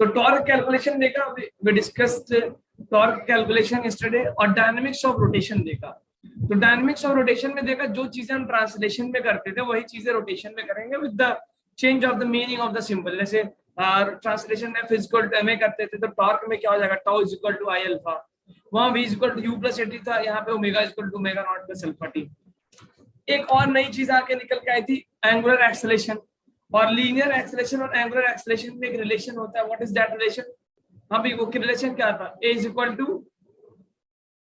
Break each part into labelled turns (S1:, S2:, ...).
S1: तो torque calculation देखा, we discussed torque calculation yesterday, और डायनेमिक्स ऑफ रोटेशन देखा। तो डायनेमिक्स ऑफ रोटेशन में देखा जो चीजें हम ट्रांसलेशन में करते थे वही चीजें रोटेशन में करेंगे with the change of the meaning of the symbol. जैसे ट्रांसलेशन में फिजिकल में करते थे तो टॉर्क में क्या हो जाएगा, tau is equal to I alpha, वहां v is equal to u plus a t था, यहाँ पे omega is equal to omega not plus alpha t. एक और नई चीज आके निकल के आई थी, एंगुलर एक्सेलेरेशन। और लीनियर एक्सेलेरेशन और एंगुलर एक्सेलेरेशन में एक रिलेशन होता है, व्हाट इज दैट रिलेशन? हाँ भी वो रिलेशन क्या था, a is equal to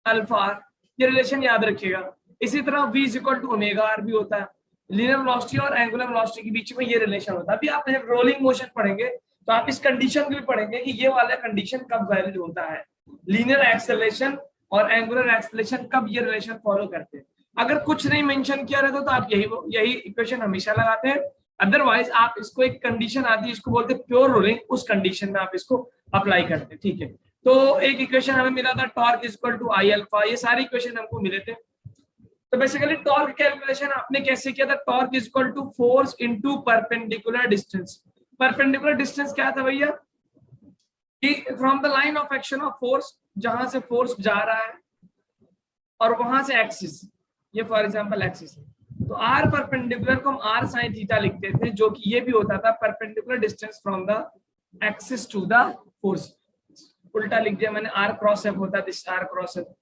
S1: alpha r, ये रिलेशन याद रखिएगा। इसी तरह v is equal to omega r भी होता है। लीनियर वेलोसिटी और एंगुलर वेलोसिटी के बीच में ये रिलेशन होता है। अभी आप जब रोलिंग मोशन पढ़ेंगे तो आप इस कंडीशन भी पढ़ेंगे कि ये वाला कंडीशन कब वैलिड होता है, लीनियर एक्सेलेरेशन और एंगुलर एक्सेलेरेशन कब ये रिलेशन फॉलो करते हैं। अगर कुछ नहीं मेंशन किया रहता तो आप यही इक्वेशन हमेशा लगाते हैं। अदरवाइज आप इसको एक कंडीशन आती है, इसको बोलते हैं प्योर रोलिंग, उस कंडीशन में आप इसको अप्लाई करते हैं। ठीक है, तो एक इक्वेशन हमें मिला था torque is equal to I alpha, ये सारे इक्वेशन हमको मिले थे। तो बेसिकली टॉर्क कैलकुलेशन आपने कैसे किया था, torque is equal to force into perpendicular distance. Perpendicular distance क्या था भैया, कि from the line of action of force, जहां से फोर्स जा रहा है और वहां से एक्सिस, ये फॉर एग्जांपल एक्सिस है, तो आर परपेंडिकुलर को हम आर साइन थीटा लिखते थे, जो कि ये भी होता था perpendicular distance from the axis to the force. उल्टा लिख दिया मैंने, आर क्रॉस एफ होता है, दिस आर क्रॉस एफ।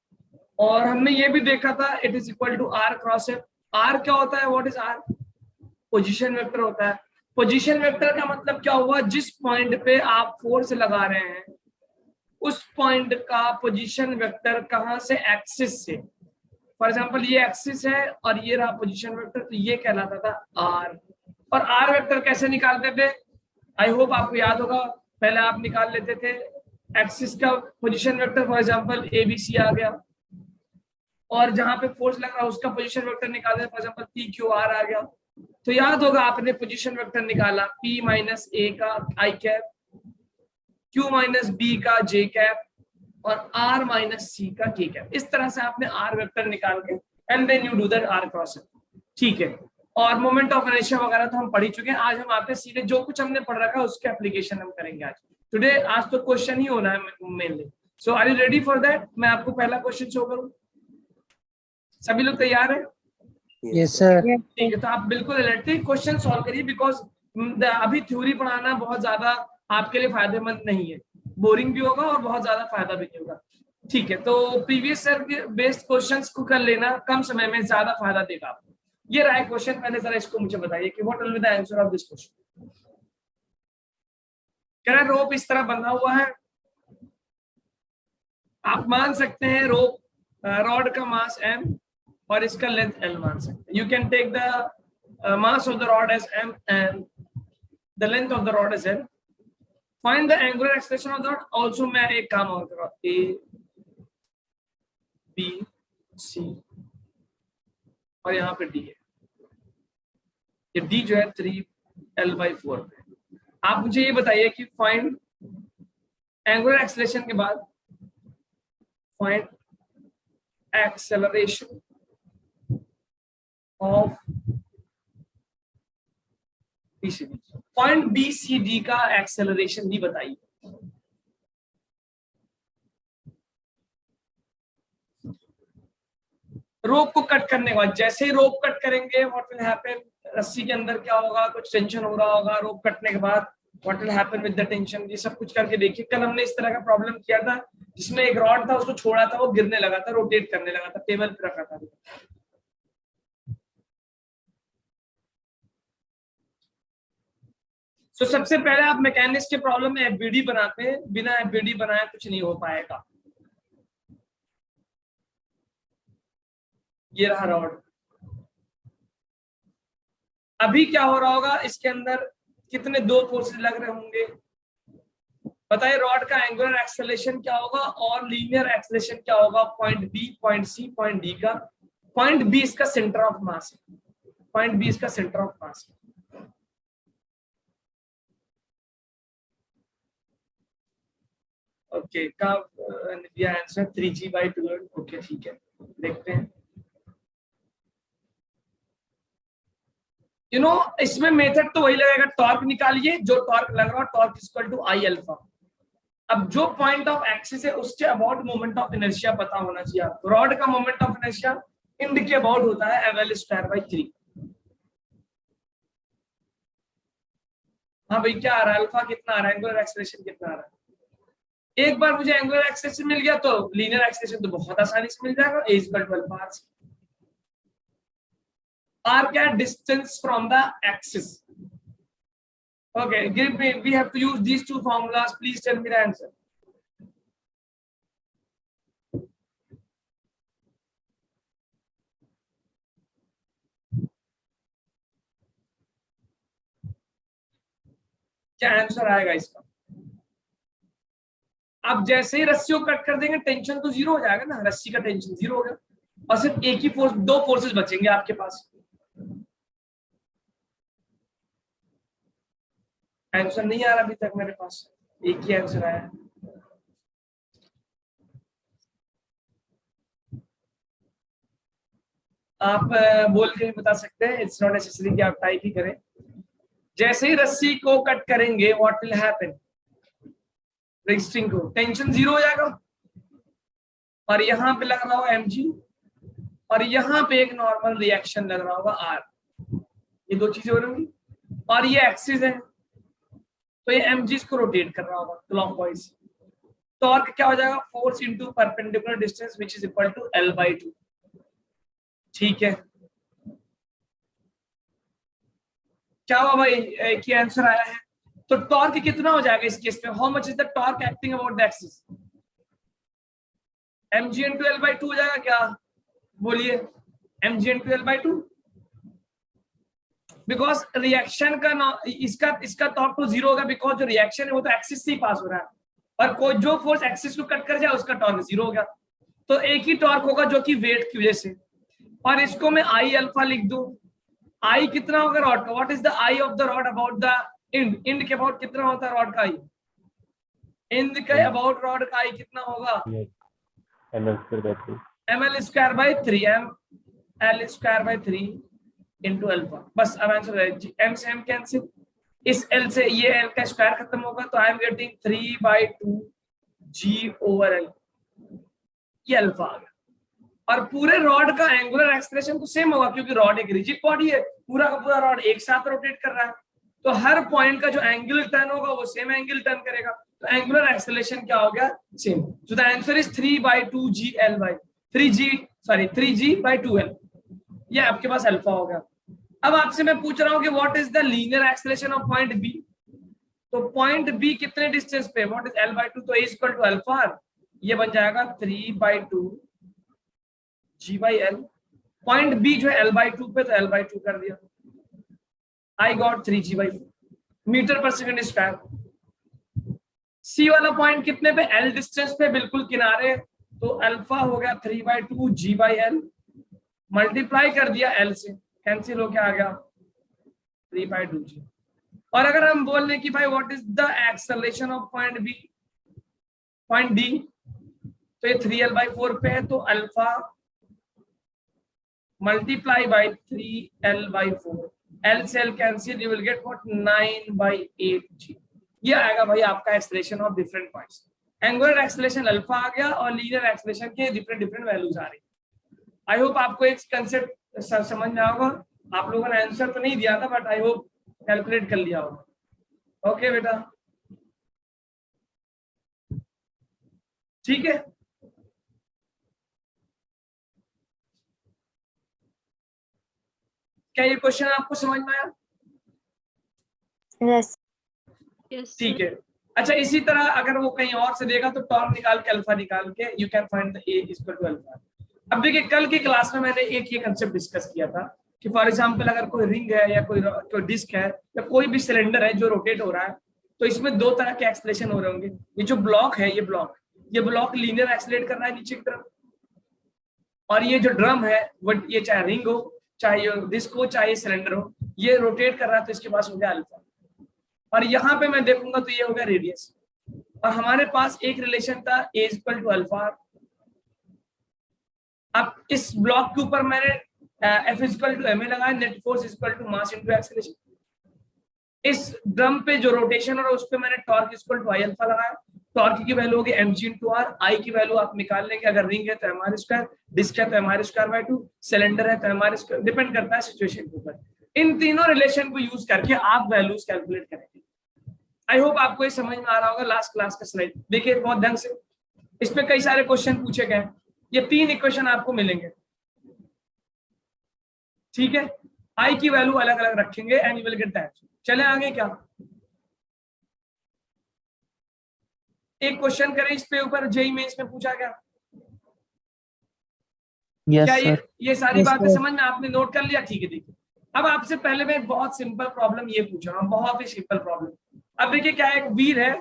S1: और हमने ये भी देखा था it is equal to r cross F. R क्या होता है, what is r? Position vector होता है। पोजीशन वेक्टर का मतलब क्या हुआ, जिस पॉइंट पे आप फोर्स लगा रहे हैं उस पॉइंट का पोजीशन वेक्टर कहां से, एक्सिस से। फॉर एग्जांपल ये एक्सिस है और ये रहा पोजीशन वेक्टर, तो ये कहलाता था आर। और आर वेक्टर कैसे निकालते थे, आई होप आपको याद होगा, पहले आप निकाल लेते थे एक्सिस का position vector, for example ABC आ गया, और जहां पे फोर्स लग रहा है उसका पोजीशन वेक्टर निकालते, for example P Q R आ गया। तो याद होगा आपने पोजीशन वेक्टर निकाला, P माइनस ए का I cap, Q minus B का जे कैप, और R माइनस सी का के कैप। इस तरह से आपने R वेक्टर निकाल के and then you do that R cross. ठीक है, और मोमेंट ऑफ इनर्शिया वगैरह तो हम पढ़ ही चुके हैं। आज हम आते सीधे जो कुछ हमने पढ़ रखा है उसके एप्लीकेशन हम करेंगे आज टुडे। आज तो क्वेश्चन ही होना है mainly. So are you ready for that? मैं आपको पहला क्वेश्चन शो करूं, सभी लोग तैयार है?
S2: Yes sir.
S1: ठीक है, तो आप बिल्कुल इलेक्ट्रिक क्वेश्चन सॉल्व करिए, बिकॉज अभी थ्योरी पढ़ाना बहुत ज्यादा आपके लिए फायदेमंद नहीं है, बोरिंग भी होगा और बहुत ज्यादा फायदा भी नहीं होगा। ठीक है, तो प्रीवियस ईयर के बेस्ड क्वेश्चंस को कर लेना, कम समय में ज्यादा फायदा देगा आपको। ये रहा क्वेश्चन, पहले जरा इसको मुझे बताइए कि what will be the answer of this question. कह रहा रोप इस तरह बंधा हुआ है, आप मान सकते हैं रोप रॉड का मास m और इसका लेंथ l मान सकते हैं। You can take the mass of the rod as m and the length of the rod is l. Find the angular acceleration of the rod. Also मैं एक काम और कर रहा हूँ, A B C और यहाँ पे D है, ये D जो है 3l/4 पे। आप मुझे ये बताइए कि फाइंड एंगुलर एक्सेलरेशन के बाद find acceleration of BCD। Point BCD का एक्सेलरेशन भी बताइए। रोप को कट करने के बाद, जैसे ही रोप कट करेंगे व्हाट विल हैपन, रस्सी के अंदर क्या होगा, कुछ टेंशन हो रहा होगा। रोप कटने के बाद what will happen with the tension, ये सब कुछ करके देखिए। कल हमने इस तरह का प्रॉब्लम किया था जिसमें एक रॉड था, उसको छोड़ा था, वो गिरने लगा था, रोटेट करने लगा था, टेबल पे रखा था। तो सबसे पहले आप मैकेनिक्स के प्रॉब्लम में एफबीडी बनाते हैं, बिना एफबीडी बनाए कुछ नहीं हो पाएगा। ये रहा रॉड। अभी क्या हो रहा होगा, इसके अंदर कितने दो फोर्सेस लग रहे होंगे, बताइए। रॉड का एंगुलर एक्सेलरेशन क्या होगा और लीनियर एक्सेलरेशन क्या होगा, point B, point C, point D का। पॉइंट बी इसका सेंटर ऑफ मास है, पॉइंट बी इसका सेंटर ऑफ मास है। ओके, का दिया आंसर 3g/2। ओके ठीक है, देखते हैं। इसमें मेथड तो वही लगेगा, टॉर्क निकालिए, जो टॉर्क लग रहा है torque equal to I alpha. अब जो पॉइंट ऑफ एक्सिस है उसके अबाउट मोमेंट ऑफ इनर्शिया पता होना चाहिए आपको। रॉड का मोमेंट ऑफ इनर्शिया इंड के अबाउट होता है ml²/3। हाँ भाई क्या आ रहा है, अल्फा कितना आ रहा है, एंगुलर एक्सेलरेशन कितना आ रहा है। एक बार मुझे एंगुलर एक्सेलरेशन मिल गया तो लीनियर एक्सेलरेशन तो बहुत आसानी से मिल जाएगा, a = 12 r। r क्या, distance from the axis. Okay, give me, we have to use these two formulas. Please tell me the answer. क्या आंसर आएगा इसका? आप जैसे ही रस्सी को कट कर देंगे टेंशन तो जीरो हो जाएगा ना, रस्सी का टेंशन जीरो हो गया और सिर्फ एक ही फोर्स, दो फोर्सेस बचेंगे आपके पास। आंसर नहीं आ रहा अभी तक मेरे पास, एक ही आंसर आया है। आप बोल के भी बता सकते हैं, इट्स नॉट नेसेसरी कि आप टाइप ही करें। जैसे ही रस्सी को कट करेंगे व्हाट विल हैपन, स्ट्रिंग को टेंशन जीरो हो जाएगा और यहाँ पे लग रहा होगा mg और यहाँ पे एक नॉर्मल रिएक्शन लग रहा होगा r। ये दो चीजें हो रही होंगी और ये एक्सिस है तो ये mg को रोटेट कर रहा होगा क्लॉकवाइज। टॉर्क क्या हो जाएगा, force into perpendicular distance which is equal to L/2। ठीक है, क्या हुआ भाई, एक ही आंसर आया है। तो टॉर्क कितना हो जाएगा इस केस में, how much is the torque acting about the axis, mg into L/2 हो जाएगा क्या, बोलिए mg into L/2। Because reaction का ना इसका टॉर्क तो जीरो होगा बिकॉज जो रिएक्शन है वो तो एक्सिस से ही पास हो रहा है और कोई जो फोर्स एक्सिस को कट कर जाए उसका टॉर्क जीरो हो गया। तो एक ही टॉर्क होगा जो कि वेट की वजह से, और इसको मैं आई अल्फा लिख दूं। आई कितना होगा रॉड का, what is the I of the rod about the end, end के अबाउट कितना होता है रॉड का आई, इंड के अबाउट रॉड का आई कितना होगा, ml²/3 ml²/3 इंटू अल्फा। बस अब आंसर है, m से m कैंसिल, इस l से ये l का स्क्वायर खत्म होगा तो आई एम गेटिंग 3/2 g/l, ये अल्फा आ गया। और पूरे रॉड का एंगुलर एक्सेलरेशन तो सेम होगा क्योंकि रॉड एक रिजिड बॉडी है, पूरा का पूरा रॉड एक साथ रोटेट कर रहा है तो हर पॉइंट का जो एंगुलर टर्न होगा वो सेम एंगल टर्न करेगा, तो एंगुलर एक्सेलरेशन क्या हो गया, same. So the answer is 3/2 g/2l, ये आपके पास अल्फा हो गया। अब आपसे मैं पूछ रहा हूँ कि what is the linear acceleration of point B, तो पॉइंट बी कितने डिस्टेंस पे, व्हाट इज L/2, तो a = अल्फा, ये बन जाएगा 3/2 g/l। पॉइंट बी जो है L/2 पे तो L/2 कर दिया, आई गॉट 3g/4 मीटर पर सेकंड स्क्वायर। सी वाला पॉइंट कितने पे, L डिस्टेंस पे बिल्कुल किनारे, तो अल्फा हो गया 3/2 g/l, मल्टीप्लाई कर दिया L से, कैंसिल हो गया, आ गया 3/2 g। और अगर हम बोल लें कि भाई what is the acceleration of point B, point D, तो ये 3l/4 पे है तो alpha multiply by 3l/4, L से L cancel, you will get what 9/8 g। ये आएगा भाई आपका acceleration of different points. Angular acceleration alpha आ गया और लीनियर एक्सेलरेशन के डिफरेंट डिफरेंट वैल्यूज आ रही। आई होप आपको एक कंसेप्ट समझ में आएगा। आप लोगों ने आंसर तो नहीं दिया था बट आई होप कैलकुलेट कर लिया होगा। ओके बेटा, ठीक है। क्या ये क्वेश्चन आपको समझ में आया?
S2: यस
S1: ठीक है। अच्छा, इसी तरह अगर वो कहीं और से देगा तो टॉर्क निकाल के अल्फा निकाल के you can find the a = alpha. अब देखिए कल की क्लास में मैंने एक ये कंसेप्ट डिस्कस किया था कि फॉर एग्जांपल अगर कोई रिंग है या कोई डिस्क है या कोई भी सिलेंडर है जो रोटेट हो रहा है तो इसमें दो तरह के एक्सेलरेशन हो रहे होंगे। ये जो ब्लॉक है, ये ब्लॉक लीनियर एक्सेलरेट कर रहा है नीचे की तरफ, और ये जो ड्रम है वो, ये चाहे रिंग हो चाहे डिस्क हो चाहे सिलेंडर हो, ये रोटेट कर रहा है तो इसके पास हो गया अल्फा। और यहाँ पे मैं देखूंगा तो ये हो गया रेडियस, और हमारे पास एक रिलेशन था a = अल्फा। अब इस ब्लॉक के ऊपर मैंने F = ma लगाया, net force = mass into acceleration. इस ड्रम पे जो रोटेशन हो रहा है उस पे मैंने टॉर्क = I अल्फा लगाया, टॉर्क की वैल्यू होगी mg इंटू आर, आई की वैल्यू आप निकाल लेंगे, अगर रिंग है तो mr स्क्वायर, डिस्क है तो mr स्क्वायर बाय 2, सिलेंडर है तो mr स्क्वायर, डिपेंड करता है सिचुएशन के ऊपर। इन तीनों रिलेशन को यूज करके आप वैल्यूज कैलकुलेट करेंगे। आई होप आपको ये समझ में आ रहा होगा। लास्ट क्लास का स्लाइड देखिए बहुत ढंग से, इस पे कई सारे क्वेश्चन पूछे गए। ये 3 इक्वेशन आपको मिलेंगे, ठीक है। आई की वैल्यू अलग अलग रखेंगे and you will get that. चले आगे क्या, एक क्वेश्चन करें इस पे ऊपर, जेई मेंस में पूछा गया। क्या ये सारी बातें समझ में आपने नोट कर लिया? ठीक है। देखिए अब आपसे पहले मैं एक बहुत सिंपल प्रॉब्लम ये पूछ रहा हूँ, बहुत ही सिंपल प्रॉब्लम। अब देखिए क्या एक व्हील है,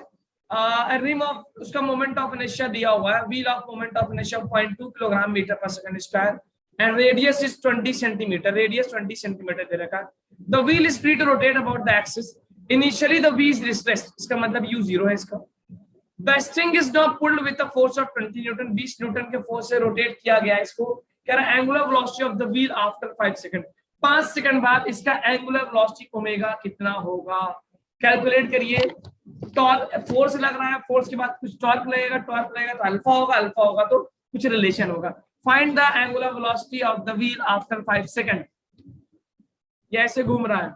S1: रिम ऑफ, उसका मोमेंट ऑफ इनर्शिया दिया हुआ है, wheel of moment of inertia 0.2 kilogram metre पर second square and radius is 20 centimetre, radius 20 centimetre दे रखा है। The wheel is free to rotate about the axis, initially the wheel is restrained, इसका मतलब u0 है इसका। The string is not pulled with the force of 20 newton, 20 newton के force से rotate किया गया इसको। कह रहा है angular velocity of the wheel after 5 second, 5 second बाद इसका एंगुलर वेलोसिटी ओमेगा कितना होगा? कैलकुलेट करिए। टॉर्क, फोर्स लग रहा है, फोर्स के बाद कुछ टॉर्क लगेगा, टॉर्क लगेगा तो अल्फा होगा, अल्फा होगा तो कुछ रिलेशन होगा। Find the angular velocity of the wheel after 5 second. ये ऐसे घूम रहा है,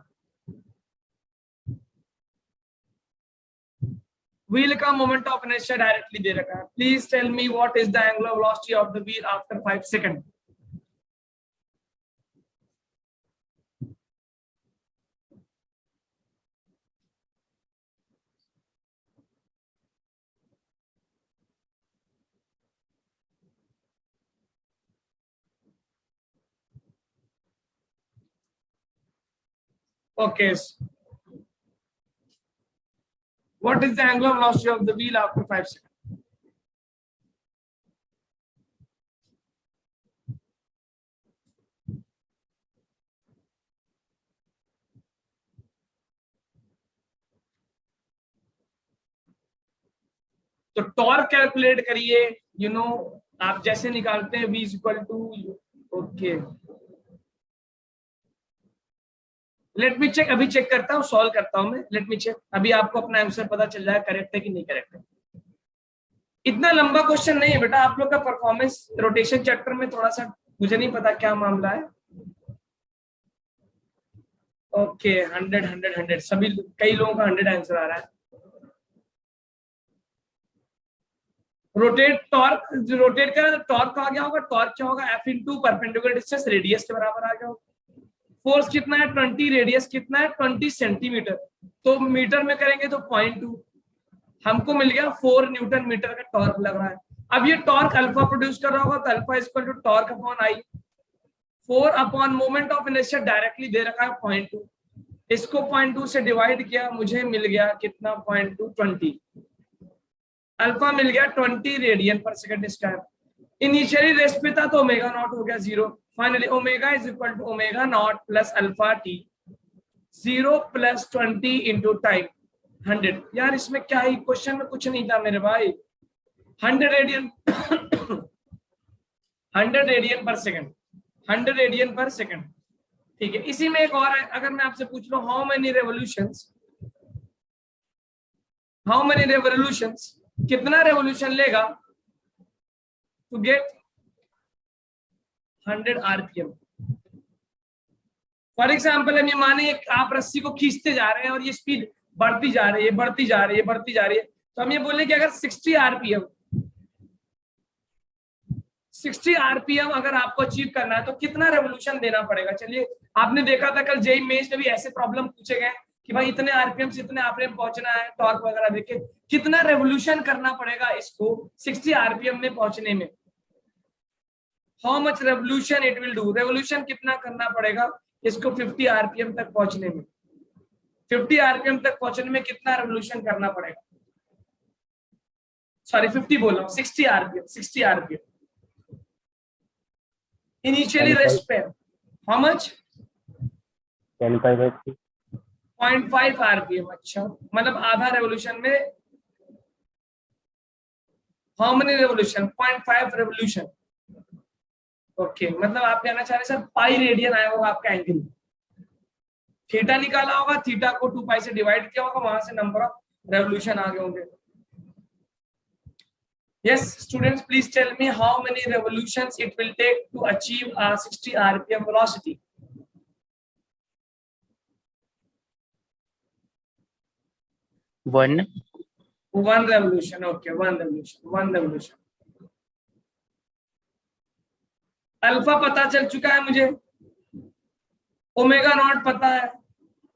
S1: व्हील का मोमेंट ऑफ इनर्शिया डायरेक्टली दे रखा है। Please tell me what is the angular velocity of the wheel after 5 second. Okay. What is the angular velocity of the wheel after 5 seconds? तो टॉर्क कैलकुलेट करिए, you know आप जैसे निकालते हैं v equal to, okay let me check, अभी check करता हूँ, solve करता हूँ मैं, लेट मी चेक। अभी आपको अपना आंसर पता चल जाए करेक्ट है कि नहीं करेक्ट है। इतना लंबा क्वेश्चन नहीं है बेटा, आप लोग का परफॉर्मेंस रोटेशन चैप्टर में थोड़ा सा, मुझे नहीं पता क्या मामला है। ओके 100 100 100 सभी, कई लोगों का 100 आंसर आ रहा है। रोटेट टॉर्क, रोटेट कर टॉर्क आ गया होगा, टॉर्क क्या होगा F into perpendicular distance, radius के बराबर आ गया होगा। फोर्स कितना है 20, रेडियस कितना है 20 सेंटीमीटर, तो मीटर में करेंगे तो 0.2, हमको मिल गया 4 न्यूटन मीटर का टॉर्क लग रहा है। अब ये टॉर्क अल्फा प्रोड्यूस कर रहा होगा तो alpha equal to torque upon I, 4 upon moment of inertia directly दे रखा है 0.2, इसको 0.2 से डिवाइड किया, मुझे मिल गया कितना 0.2 20, अल्फा मिल गया 20 रेडियन पर सेकंड स्क्वायर। इनिशियली रेस्ट पे था तो ओमेगा नॉट हो गया 0, finally omega is equal to omega not plus alpha T, 0 plus 20 into time 100। यार इसमें क्या है, क्वेश्चन में कुछ नहीं था मेरे भाई। 100 रेडियन 100 रेडियन पर सेकंड, 100 रेडियन पर सेकंड, ठीक है। इसी में एक और है, अगर मैं आपसे पूछ लूं how many revolutions, how many revolutions, कितना रेवोल्यूशन लेगा to get 100 RPM. For example हम ये माने आप रस्सी को खींचते जा रहे हैं और ये स्पीड बढ़ती जा रही है, बढ़ती जा रही है, बढ़ती जा रही है, तो हम ये बोले कि अगर 60 आरपीएम, 60 आरपीएम अगर आपको अचीव करना है तो कितना रेवोल्यूशन देना पड़ेगा। चलिए आपने देखा था कल जेई मेंस में भी ऐसे प्रॉब्लम पूछे गए कि भाई इतने आरपीएम से इतने आरपीएम पहुंचना है, टॉर्क वगैरह देखे, कितना रेवोल्यूशन करना पड़ेगा इसको 60 आरपीएम में पहुंचने में। How much revolution it will do, revolution कितना करना पड़ेगा इसको 50 आरपीएम तक पहुंचने में, 50 आरपीएम तक पहुंचने में कितना रेवोल्यूशन करना पड़ेगा, सॉरी 50 बोल रहा हूं, 60 आरपीएम, 60 आरपीएम इनिशियली रेस्ट पे, हाउ मच 0.5 आरपीएम। अच्छा मतलब आधा रेवोल्यूशन में how many revolution, 0.5 revolution, okay मतलब आप कहना चाह रहे सर पाई रेडियन आया होगा आपका एंगल, थीटा निकाला होगा, थीटा को 2 पाई से डिवाइड किया होगा, वहां से नंबर ऑफ रेवोल्यूशन आ गए होंगे। Yes, students, please tell me how many revolutions it will take to achieve a 60 rpm velocity.
S2: One
S1: revolution. Okay, one revolution. Alpha पता चल चुका है मुझे, ओमेगा नॉट पता है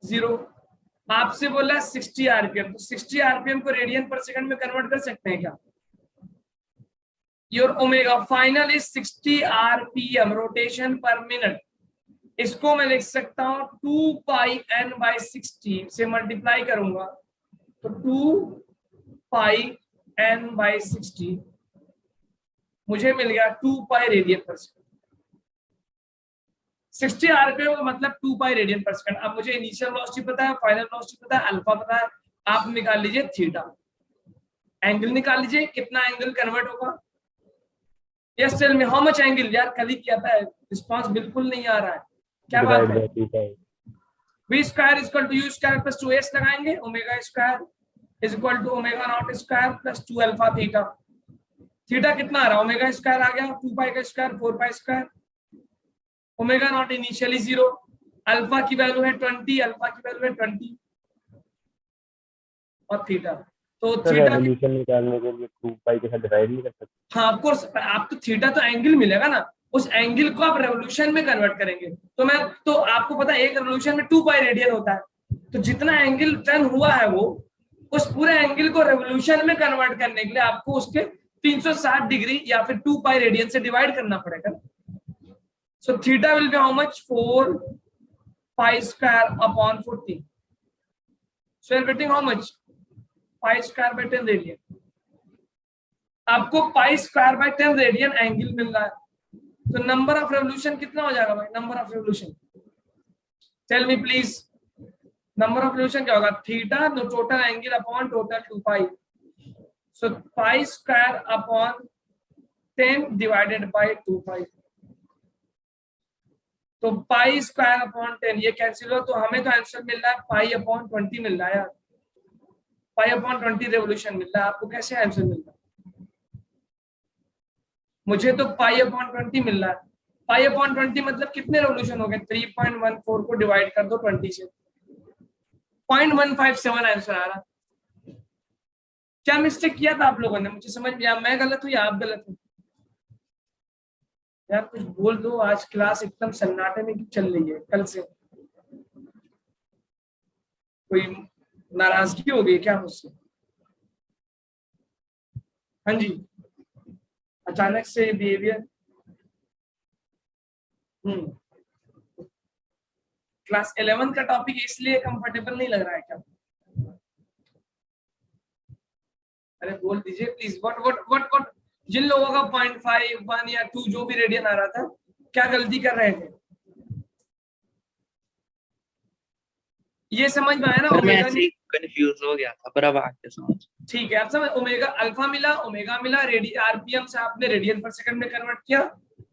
S1: 0, आपसे बोला 60 आरपीएम, तो 60 आरपीएम को रेडियन पर सेकंड में कन्वर्ट कर सकते हैं क्या? Your omega final is 60 RPM rotation पर मिनट। इसको मैं लिख सकता हूं 2 पाई n बाई 60 से मल्टीप्लाई करूंगा तो 2 पाई n बाई 60 मुझे मिल गया 2 पाई रेडियन पर सेकंड। 60 आरपीएम का मतलब 2 पाई रेडियन पर सेकंड। अब मुझे इनिशियल वेलोसिटी पता है, फाइनल वेलोसिटी पता है, अल्फा पता है, आप निकाल लीजिए थीटा, एंगल निकाल लीजिए, कितना एंगल कन्वर्ट होगा। Yes tell me how much angle. यार कल ही किया था, रिस्पांस बिल्कुल नहीं आ रहा है, क्या बात है? v square is equal to u square plus 2s लगाएंगे, omega square is equal to omega nought square plus 2 alpha theta. Theta कितना आ रहा है? ओमेगा स्क्वायर आ गया, 2 पाई का square 4 pi square, omega naught initially 0, alpha की वैल्यू है 20, alpha की वैल्यू है 20 और थीटा। तो थीटा
S3: रेवोल्यूशन निकालने के लिए 2 पाई के साथ डिवाइड नहीं कर सकते?
S1: हाँ ऑफ कोर्स, आप तो थीटा तो एंगल मिलेगा ना, उस एंगल को आप रेवोल्यूशन में कन्वर्ट करेंगे। तो आपको पता है एक रेवोल्यूशन में 2 पाई रेडियन होता है, तो जितना एंगल टर्न हुआ है वो उस पूरे एंगल को रेवोल्यूशन में कन्वर्ट करने के लिए आपको उसके 360 डिग्री या फिर 2 पाई रेडियन से डिवाइड करना पड़ेगा। So theta will be how much? 4 pi square upon 40। So you are getting how much? Pi square by 10 radian. आपको pi square by 10 radian angle मिल रहा है, तो नंबर ऑफ रेवोल्यूशन कितना हो जाएगा भाई? Number of revolution tell me please, number of revolution क्या होगा? Theta no total angle upon total 2 pi, so pi square upon 10 divided by 2 pi. तो पाई स्क्वायर अपॉन 10 ये कैंसिल हो, तो हमें तो आंसर मिल रहा है पाई अपॉन 20 मिल रहा है यार, पाई अपॉन 20 रेवोल्यूशन मिल रहा है। आपको कैसे आंसर मिल रहा है? मुझे तो पाई अपॉन 20 मिल रहा है। पाई अपॉन 20 मतलब कितने रेवोल्यूशन हो गए? 3.14 को डिवाइड कर दो 20 से, 0.157 आंसर आ रहा। क्या मिस्टेक किया था आप लोगों ने? मुझे समझ में आया, मैं गलत हूँ या आप गलत हो? यार कुछ बोल दो, आज क्लास एकदम सन्नाटे में क्यों चल रही है? कल से कोई नाराजगी हो गई क्या मुझसे? हाँ जी, अचानक से बिहेवियर। क्लास 11 का टॉपिक इसलिए कंफर्टेबल नहीं लग रहा है क्या? अरे बोल दीजिए please, what what what what. जिन लोगों का 0.5, 1 या 2 जो भी रेडियन आ रहा था, क्या गलती कर रहे थे? ये समझ में आया ना? ओमेगा
S2: कंफ्यूज हो गया था, पर अब आ गया समझ।
S1: ठीक है, आप समझ, ओमेगा अल्फा मिला, ओमेगा मिला, आरपीएम से आपने रेडियन पर सेकंड में कन्वर्ट किया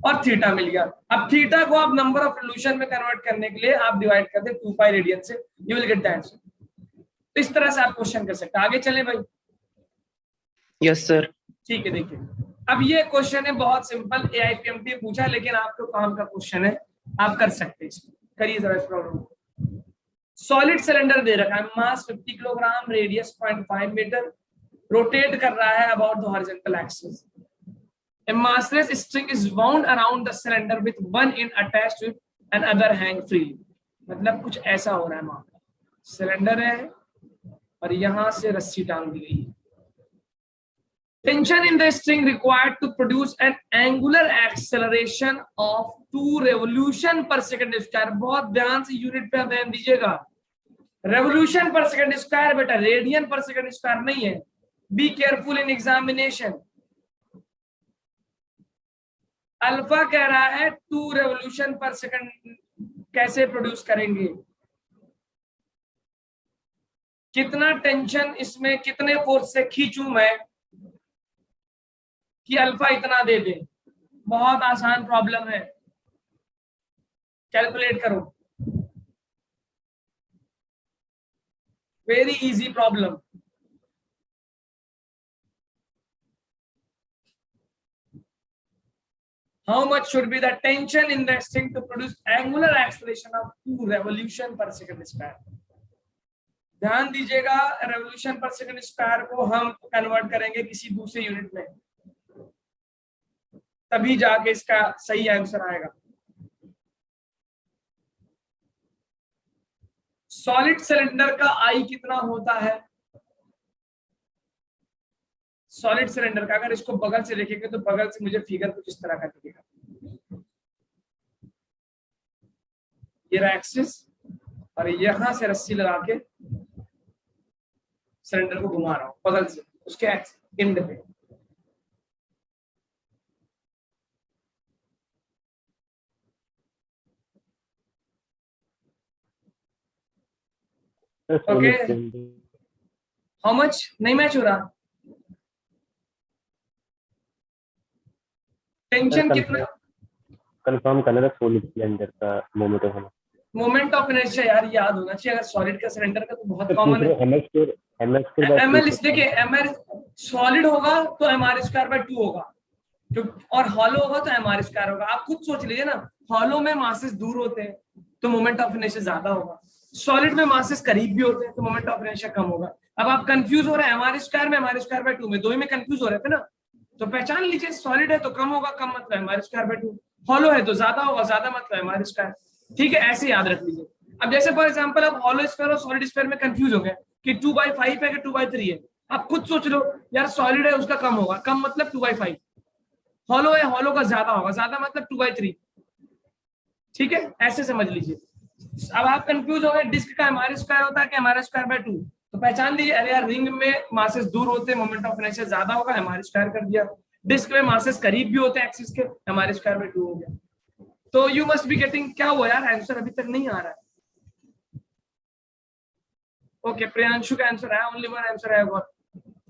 S1: और थीटा मिल गया। अब थीटा को आप नंबर ऑफ रेवोल्यूशन में कन्वर्ट करने के लिए आप डिवाइड कर दे 2 पाई रेडियन से, you will get the answer. इस तरह से आप क्वेश्चन कर सकते हैं। आगे चले भाई।
S2: Yes sir.
S1: ठीक है, देखिए अब ये क्वेश्चन है बहुत सिंपल, एआईपीएमटी पूछा, लेकिन आपको काम का क्वेश्चन है, आप कर सकते हैं इसको। करिए जरा इस प्रॉब्लम को। सॉलिड सिलेंडर दे रखा है, मास 50 किलोग्राम, रेडियस 0.5 मीटर, रोटेट कर रहा है about the horizontal axis. A massless string is wound around the cylinder with one end attached to it and other hang freely. मतलब कुछ ऐसा हो रहा है, मामला सिलेंडर है और यहां से रस्सी टांग दी गई है। Tension in the string required to produce an angular acceleration of 2 revolution per second square। बहुत ध्यान से यूनिट पे ध्यान दीजिएगा, रेवोल्यूशन पर सेकंड स्क्वायर बेटा, रेडियन पर सेकंड स्क्वायर नहीं है। Be careful in examination. Alpha कह रहा है 2 रेवोल्यूशन पर सेकंड कैसे प्रोड्यूस करेंगे? कितना टेंशन इसमें, कितने फोर्स से खींचूं मैं कि अल्फा इतना दे दे? बहुत आसान प्रॉब्लम है, कैलकुलेट करो, very easy problem. How much should be the tension in the string to produce angular acceleration of 2 revolution per second square? ध्यान दीजिएगा, रेवोल्यूशन पर सेकंड स्क्वायर को हम कन्वर्ट करेंगे किसी दूसरे यूनिट में, तभी जाके इसका सही आंसर आएगा। सॉलिड सिलेंडर का आई कितना होता है? सॉलिड सिलेंडर का अगर इसको बगल से देखेंगे तो बगल से मुझे फिगर कुछ इस तरह का दिखेगा। ये रहा एक्सिस और यहां से रस्सी लगा के सिलेंडर को घुमा रहा हूं बगल से उसके एंड पे। Okay, how much? नहीं मैच हो रहा। टेंशन कितना?
S3: कंफर्म करना था सॉलिड सिलेंडर का moment of inertia.
S1: Moment of inertia यार याद होना चाहिए, अगर सॉलिड का सिलेंडर का तो बहुत कॉमन है। ml देखिए, ml सॉलिड होगा तो mr²/2 होगा, और हॉलो होगा तो mr² होगा। आप खुद सोच लीजिए ना, हॉलो में मासेस दूर होते हैं तो मोमेंट ऑफ इनर्शिया ज्यादा होगा, सॉलिड में मासेस करीब भी होते हैं तो मोमेंट ऑफ इनर्शिया कम होगा। अब आप कंफ्यूज हो रहे हैं mr² में mr²/2 में, दो ही में कंफ्यूज हो रहे थे ना, तो पहचान लीजिए सॉलिड है तो कम होगा, कम मतलब mr²/2, हॉलो है तो ज्यादा होगा, ज्यादा मतलब mr²। ठीक है, ऐसे याद रख लीजिए। अब जैसे फॉर एग्जांपल आप हॉलो स्फीयर और सॉलिड स्फीयर में कंफ्यूज हो गए कि 2/5 है कि 2/3 है, आप खुद सोच लो यार, सॉलिड है उसका कम होगा, कम मतलब 2/5, हॉलो है हॉलो का ज्यादा होगा, ज्यादा मतलब 2/3। ठीक है, ऐसे समझ लीजिए। अब आप कंफ्यूज हो गए, डिस्क का mr² होता है कि mr²/2, तो पहचान लीजिए, अरे यार रिंग में मासेस दूर होते हैं, मोमेंट ऑफ इनर्शिया ज्यादा होगा, mr² कर दिया। डिस्क में मासेस करीब भी होते हैं एक्सिस के, mr²/2 हो गया। तो यू मस्ट बी गेटिंग, क्या हुआ यार, आंसर अभी तक नहीं आ रहा है। ओके, प्रियांशु का आंसर है, ओनली वन आंसर है वो।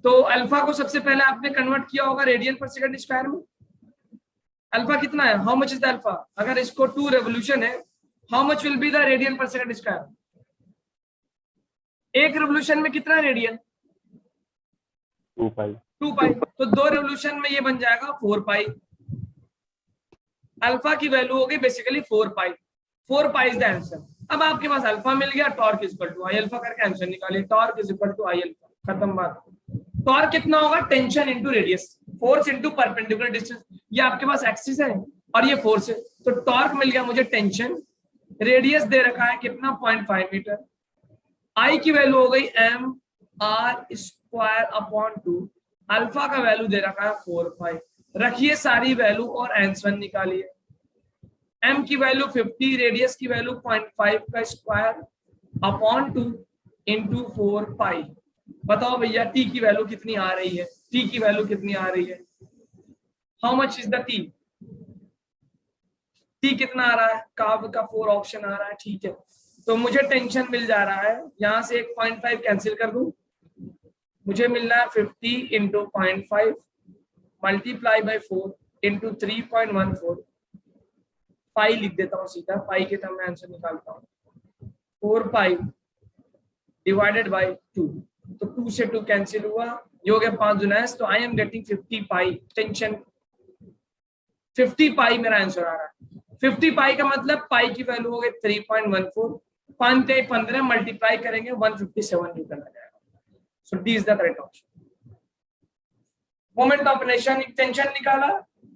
S1: तो अल्फा को सबसे पहले आपने कन्वर्ट किया होगा रेडियन पर सेकंड स्क्वायर में। अल्फा कितना है, how much is the alpha? अगर इसको 2 रेवोल्यूशन है, how much will be the radian पर सेकंड स्क्वायर? एक रेवोल्यूशन में कितना रेडियन? 2 पाई। तो 2 रेवोल्यूशन में ये बन जाएगा 4 पाई। अल्फा की वैल्यू होगी basically 4 pi. 4 pi is the answer. अब आपके पास अल्फा मिल गया, torque is equal to I alpha करके आंसर निकालिए, torque is equal to I alpha, खत्म बात। टॉर्क कितना होगा? Tension into radius, force into perpendicular distance. ये आपके पास एक्सिस है और ये फोर्स है, तो टॉर्क मिल गया मुझे टेंशन, रेडियस दे रखा है कितना 0.5 मीटर, आई की वैल्यू हो गई mr²/2, अल्फा का वैल्यू दे रखा है 4 पाई। रखिए सारी वैल्यू और आंसर निकालिए। m की वैल्यू 50, रेडियस की वैल्यू 0.5 का स्क्वायर अपॉन 2 इंटू 4 पाई। बताओ भैया t की वैल्यू कितनी आ रही है? t की वैल्यू कितनी आ रही है? How much is the t? t कितना आ रहा है? काव का 4 ऑप्शन आ रहा है, ठीक है। तो मुझे टेंशन मिल जा रहा है, यहां से एक 0.5 कैंसिल कर दूं, मुझे मिल रहा है 50 इंटू 0.5 मल्टीप्लाई बाई 4 इंटू 3.14, पाई लिख देता हूँ सीधा, पाई के टर्म में आंसर निकालता हूँ, 4 पाई डिवाइडेड बाई 2, तो 2 से 2 कैंसिल हुआ, ये हो गया 5 गुना, तो आई एम गेटिंग 50 पाई टेंशन। 50 पाई मेरा आंसर आ रहा है। 50 पाई का मतलब पाई की वैल्यू हो गई 3.14, 5 से 15 मल्टीप्लाई करेंगे 157 न्यूटन आ जाएगा। So D is the correct option. Moment of inertia tension निकाला,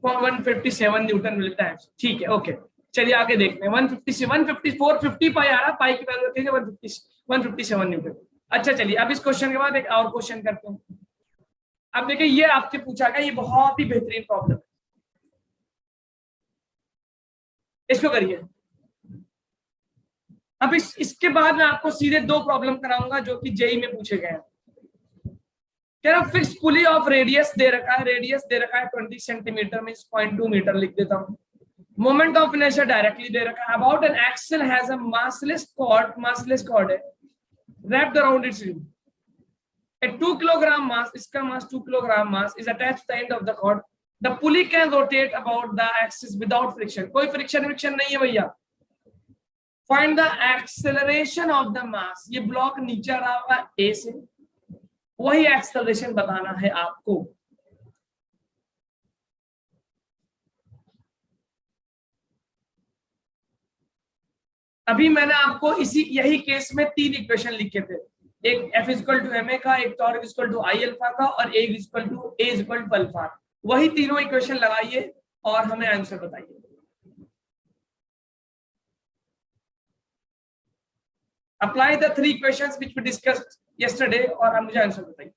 S1: 157 न्यूटन मिलता है, ठीक है। ओके, चलिए आगे देखते हैं। 154 50 पाई आ रहा, पाई की वैल्यू रखेंगे 157 न्यूटन। अच्छा चलिए, अब इस क्वेश्चन के बाद एक और क्वेश्चन करते हैं। अब देखिए, ये आपसे पूछा गया, ये बहुत ही बेहतरीन प्रॉब्लम है, इसको करिए। अब इसके बाद मैं आपको सीधे 2 प्रॉब्लम कराऊंगा जो कि जेई में पूछे गए हैं। क्या फिक्स पुली ऑफ रेडियस दे रखा है, रेडियस दे रखा है 20 सेंटीमीटर में, 0.2 मीटर लिख देता हूं। मोमेंट ऑफ इनर्शिया डायरेक्टली दे रखा है, about an axle has a massless cord है wrapped around its rim. A 2 kilogram mass, इसका मास 2 kilogram mass is attached to the end of the cord. The pulley can rotate about the axis without friction. कोई friction नहीं है भैया। Find the acceleration of the mass. ये block नीचे रहा होगा A से, वही एक्सेलरेशन बताना है आपको। अभी मैंने आपको यही केस में 3 इक्वेशन लिखे थे, एक F equal to M A का, एक torque equal to I alpha का, और एक equal to A equal to alpha. वही तीनों इक्वेशन लगाइए और हमें आंसर बताइए। Apply the 3 equations which we discussed yesterday और आप मुझे आंसर बताइए।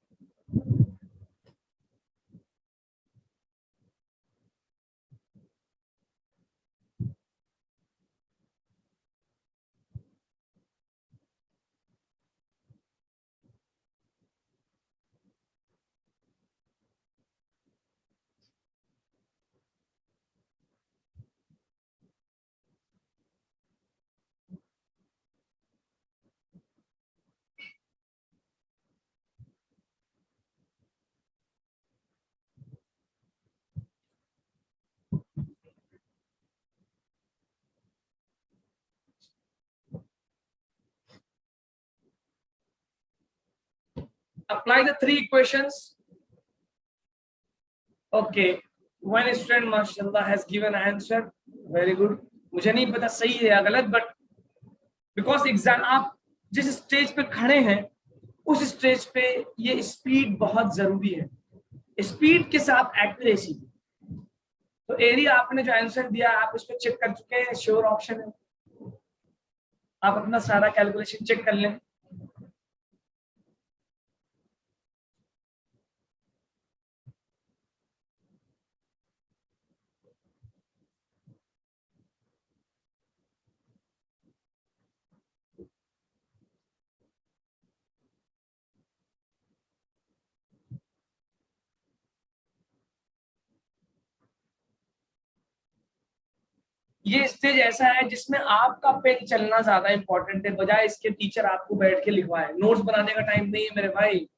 S1: Apply the 3 equations. Okay, one student mashallah has given answer. Very good. मुझे नहीं पता सही है या गलत, बट बिकॉज एग्जाम आप जिस स्टेज पे खड़े हैं उस स्टेज पे ये स्पीड बहुत जरूरी है, स्पीड के साथ एक्यूरेसी। तो एरिया आपने जो आंसर दिया आप उसको चेक कर चुके हैं, श्योर ऑप्शन है, आप अपना सारा कैलकुलेशन चेक कर लें। ये स्टेज ऐसा है जिसमें आपका पेन चलना ज्यादा इंपॉर्टेंट है, बजाय इसके टीचर आपको बैठ के लिखवाए। नोट्स बनाने का टाइम नहीं है मेरे भाई,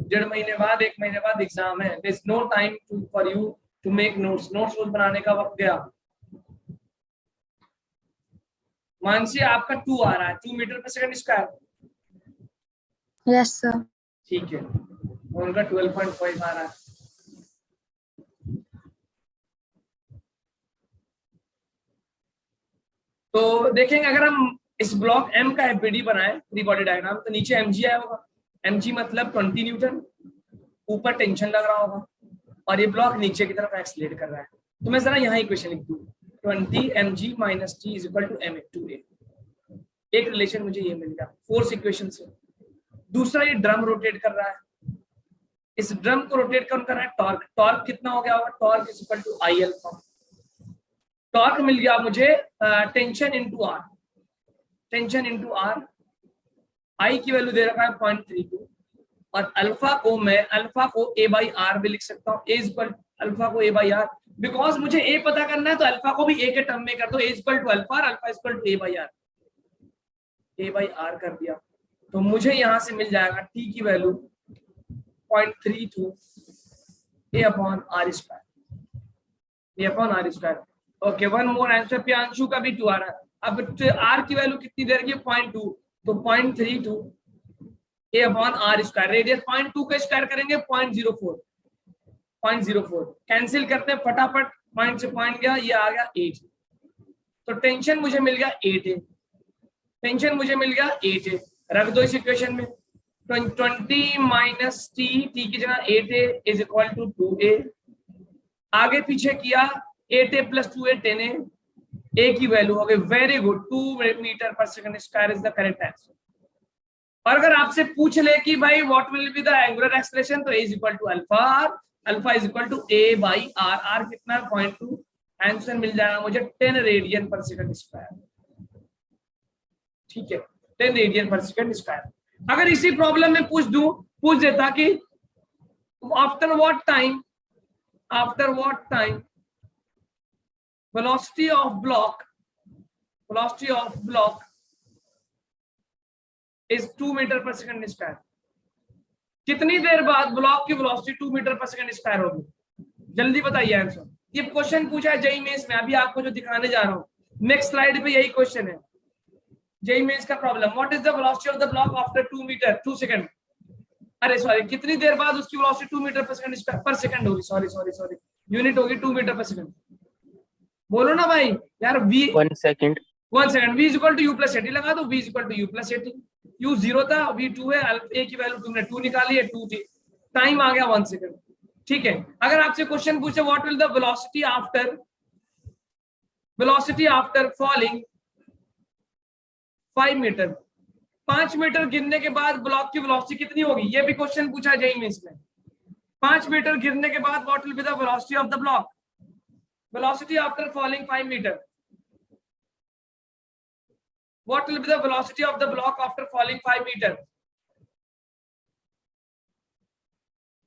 S1: 1.5 महीने बाद 1 महीने बाद एग्जाम है। There is no time for you to make notes बनाने का वक्त गया। मानसी आपका 2 आ रहा है, 2 मीटर पर सेकंड स्क्वायर।
S4: Yes sir.
S1: ठीक है, उनका 12.5 आ रहा है। तो देखेंगे अगर हम इस ब्लॉक M का एफबीडी बनाए, फ्री बॉडी डायग्राम, तो नीचे mg आया होगा। mg मतलब 20 न्यूटन, ऊपर टेंशन लग रहा होगा और ये ब्लॉक नीचे की तरफ एक्सीलरेट कर रहा है। तो मैं जरा यहाँ इक्वेशन लिख दूँ, 20 mg minus t is equal to ma 2a। एक रिलेशन मुझे ये मिल गया फोर्स इक्वेशन से। दूसरा, ये ड्रम रोटेट कर रहा है, इस ड्रम को रोटेट कौन कर रहा है? टॉर्क। टॉर्क कितना हो गया होगा? Torque is equal to I alpha. Torque मिल गया मुझे tension into R, tension into R. I की वैल्यू दे रखा है 0.32 और अल्फा को मैं अल्फा को a बाई आर भी लिख सकता हूँ, a इक्वल अल्फा को a बाई आर, बिकॉज मुझे a पता करना है तो अल्फा को भी a के टर्म में कर दो, a इक्वल टू अल्फा और alpha equal to a by R. a by R कर दिया तो मुझे यहां से मिल जाएगा t की वैल्यू 0.32 a upon R square, a upon R square. Okay, one more answer. Priyanshu का भी 2 आ रहा है। अब r की वैल्यू कितनी दे रही है? 0.2, तो 0.32 a upon R square. Radius 0.2 का स्क्वायर करेंगे 0.04, 0.04 कैंसिल करते हैं फटाफट, पॉइंट से पॉइंट गया, ये आ गया 8। तो टेंशन मुझे मिल गया 8a, टेंशन मुझे मिल गया 8a। रख दो इस इक्वेशन में, 20 माइनस टी, टी की जगह 8a is equal to 2a। आगे पीछे किया 8a plus 2a 10a, a की वैल्यू हो गई, वेरी गुड, 2 मीटर पर second square is the correct answer. और अगर आपसे पूछ ले कि भाई what will be the angular acceleration, तो a is equal to alpha R, alpha is equal to a by R, R कितना है? 0.2। आंसर मिल जाएगा मुझे 10 रेडियन पर सेकंड स्क्वायर। ठीक है, 10 रेडियन पर सेकंड स्क्वायर। अगर इसी प्रॉब्लम में पूछ देता कि after what time velocity of block is 2 metre पर सेकंड स्क्वायर, कितनी देर बाद ब्लॉक की वेलोसिटी 2 मीटर पर सेकंड स्क्वायर होगी? जल्दी बताइए आंसर। ये क्वेश्चन पूछा है जेईई मेंस में, अभी आपको जो दिखाने जा रहा हूँ नेक्स्ट स्लाइड पे यही क्वेश्चन है, जेईई मेंस का problem. What is the velocity of the block after 2 metre 2 second, अरे सॉरी, कितनी देर बाद उसकी वेलोसिटी 2 मीटर पर सेकंड होगी? सॉरी, यूनिट होगी 2 मीटर पर सेकंड। बोलो ना भाई यार,
S2: 1 second.
S1: 1 second, v equal to U plus AT लगा दो, v equal to U plus AT, u 0 था, v 2 है, a की वैल्यू तुमने 2 निकाली है, 2 थी, टाइम आ गया 1 सेकंड। ठीक है, अगर आपसे क्वेश्चन पूछे what will the velocity after falling 5 metre, 5 metre गिरने के बाद ब्लॉक की वेलोसिटी कितनी होगी, ये भी क्वेश्चन पूछा है जेईई मेंस में। 5 मीटर गिरने के बाद what will be the velocity of the block, velocity after falling 5 metre, what will be the velocity of the block after falling 5 meter?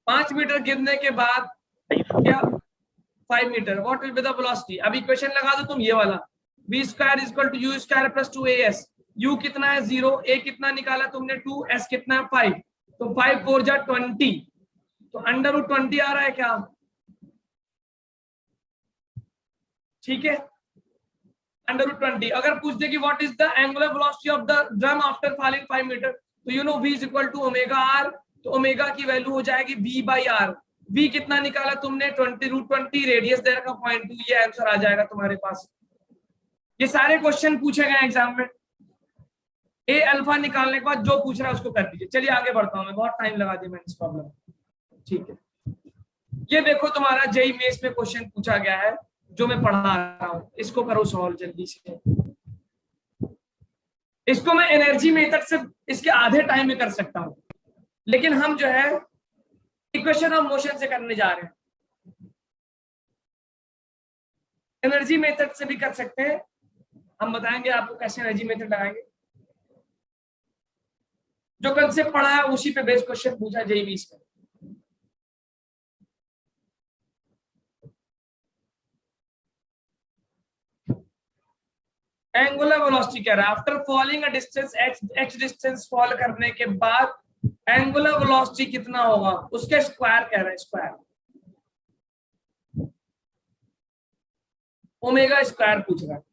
S1: 5 metre गिरने के बाद क्या 5 metre, what will be the velocity? अब equation लगा दो तुम ये वाला, v square is equal to U square plus 2as, u कितना है 0, a कितना निकाला तुमने 2, s कितना है 5, तो 5 4 जा 20, तो अंडर रूट 20 आ रहा है क्या? ठीक है, अंडर रूट 20। अगर पूछ दे कि what is the angular velocity of the drum after falling 5 metre, तो you know v is equal to omega r, तो ओमेगा की वैल्यू हो जाएगी v बाई r, v कितना निकाला तुमने 20 रूट 20, रेडियस दे रखा 0.2, ये आंसर आ जाएगा तुम्हारे पास। ये सारे क्वेश्चन पूछे गए एग्जाम में, ए अल्फा निकालने के बाद जो पूछ रहा है उसको कर दीजिए। चलिए आगे बढ़ता हूं, मैं बहुत टाइम लगा दिया मैंने इस प्रॉब्लम। ठीक है, ये देखो तुम्हारा जेईई मेंस में क्वेश्चन पूछा गया है जो मैं पढ़ा रहा हूं, इसको करो सॉल्व जल्दी से। इसको मैं एनर्जी मेथड से इसके आधे टाइम में कर सकता हूं, लेकिन हम जो है इक्वेशन ऑफ मोशन से करने जा रहे हैं। एनर्जी मेथड से भी कर सकते हैं, हम बताएंगे आपको कैसे एनर्जी मेथड लगाएंगे। जो कंसेप्ट पढ़ा है उसी पे बेस्ड क्वेश्चन पूछा जेईई मेंस में। एंगुलर वेलोसिटी कह रहा है after falling a distance x distance fall करने के बाद एंगुलर वेलोसिटी कितना होगा, उसके स्क्वायर कह रहा है, स्क्वायर ओमेगा स्क्वायर पूछ रहा है।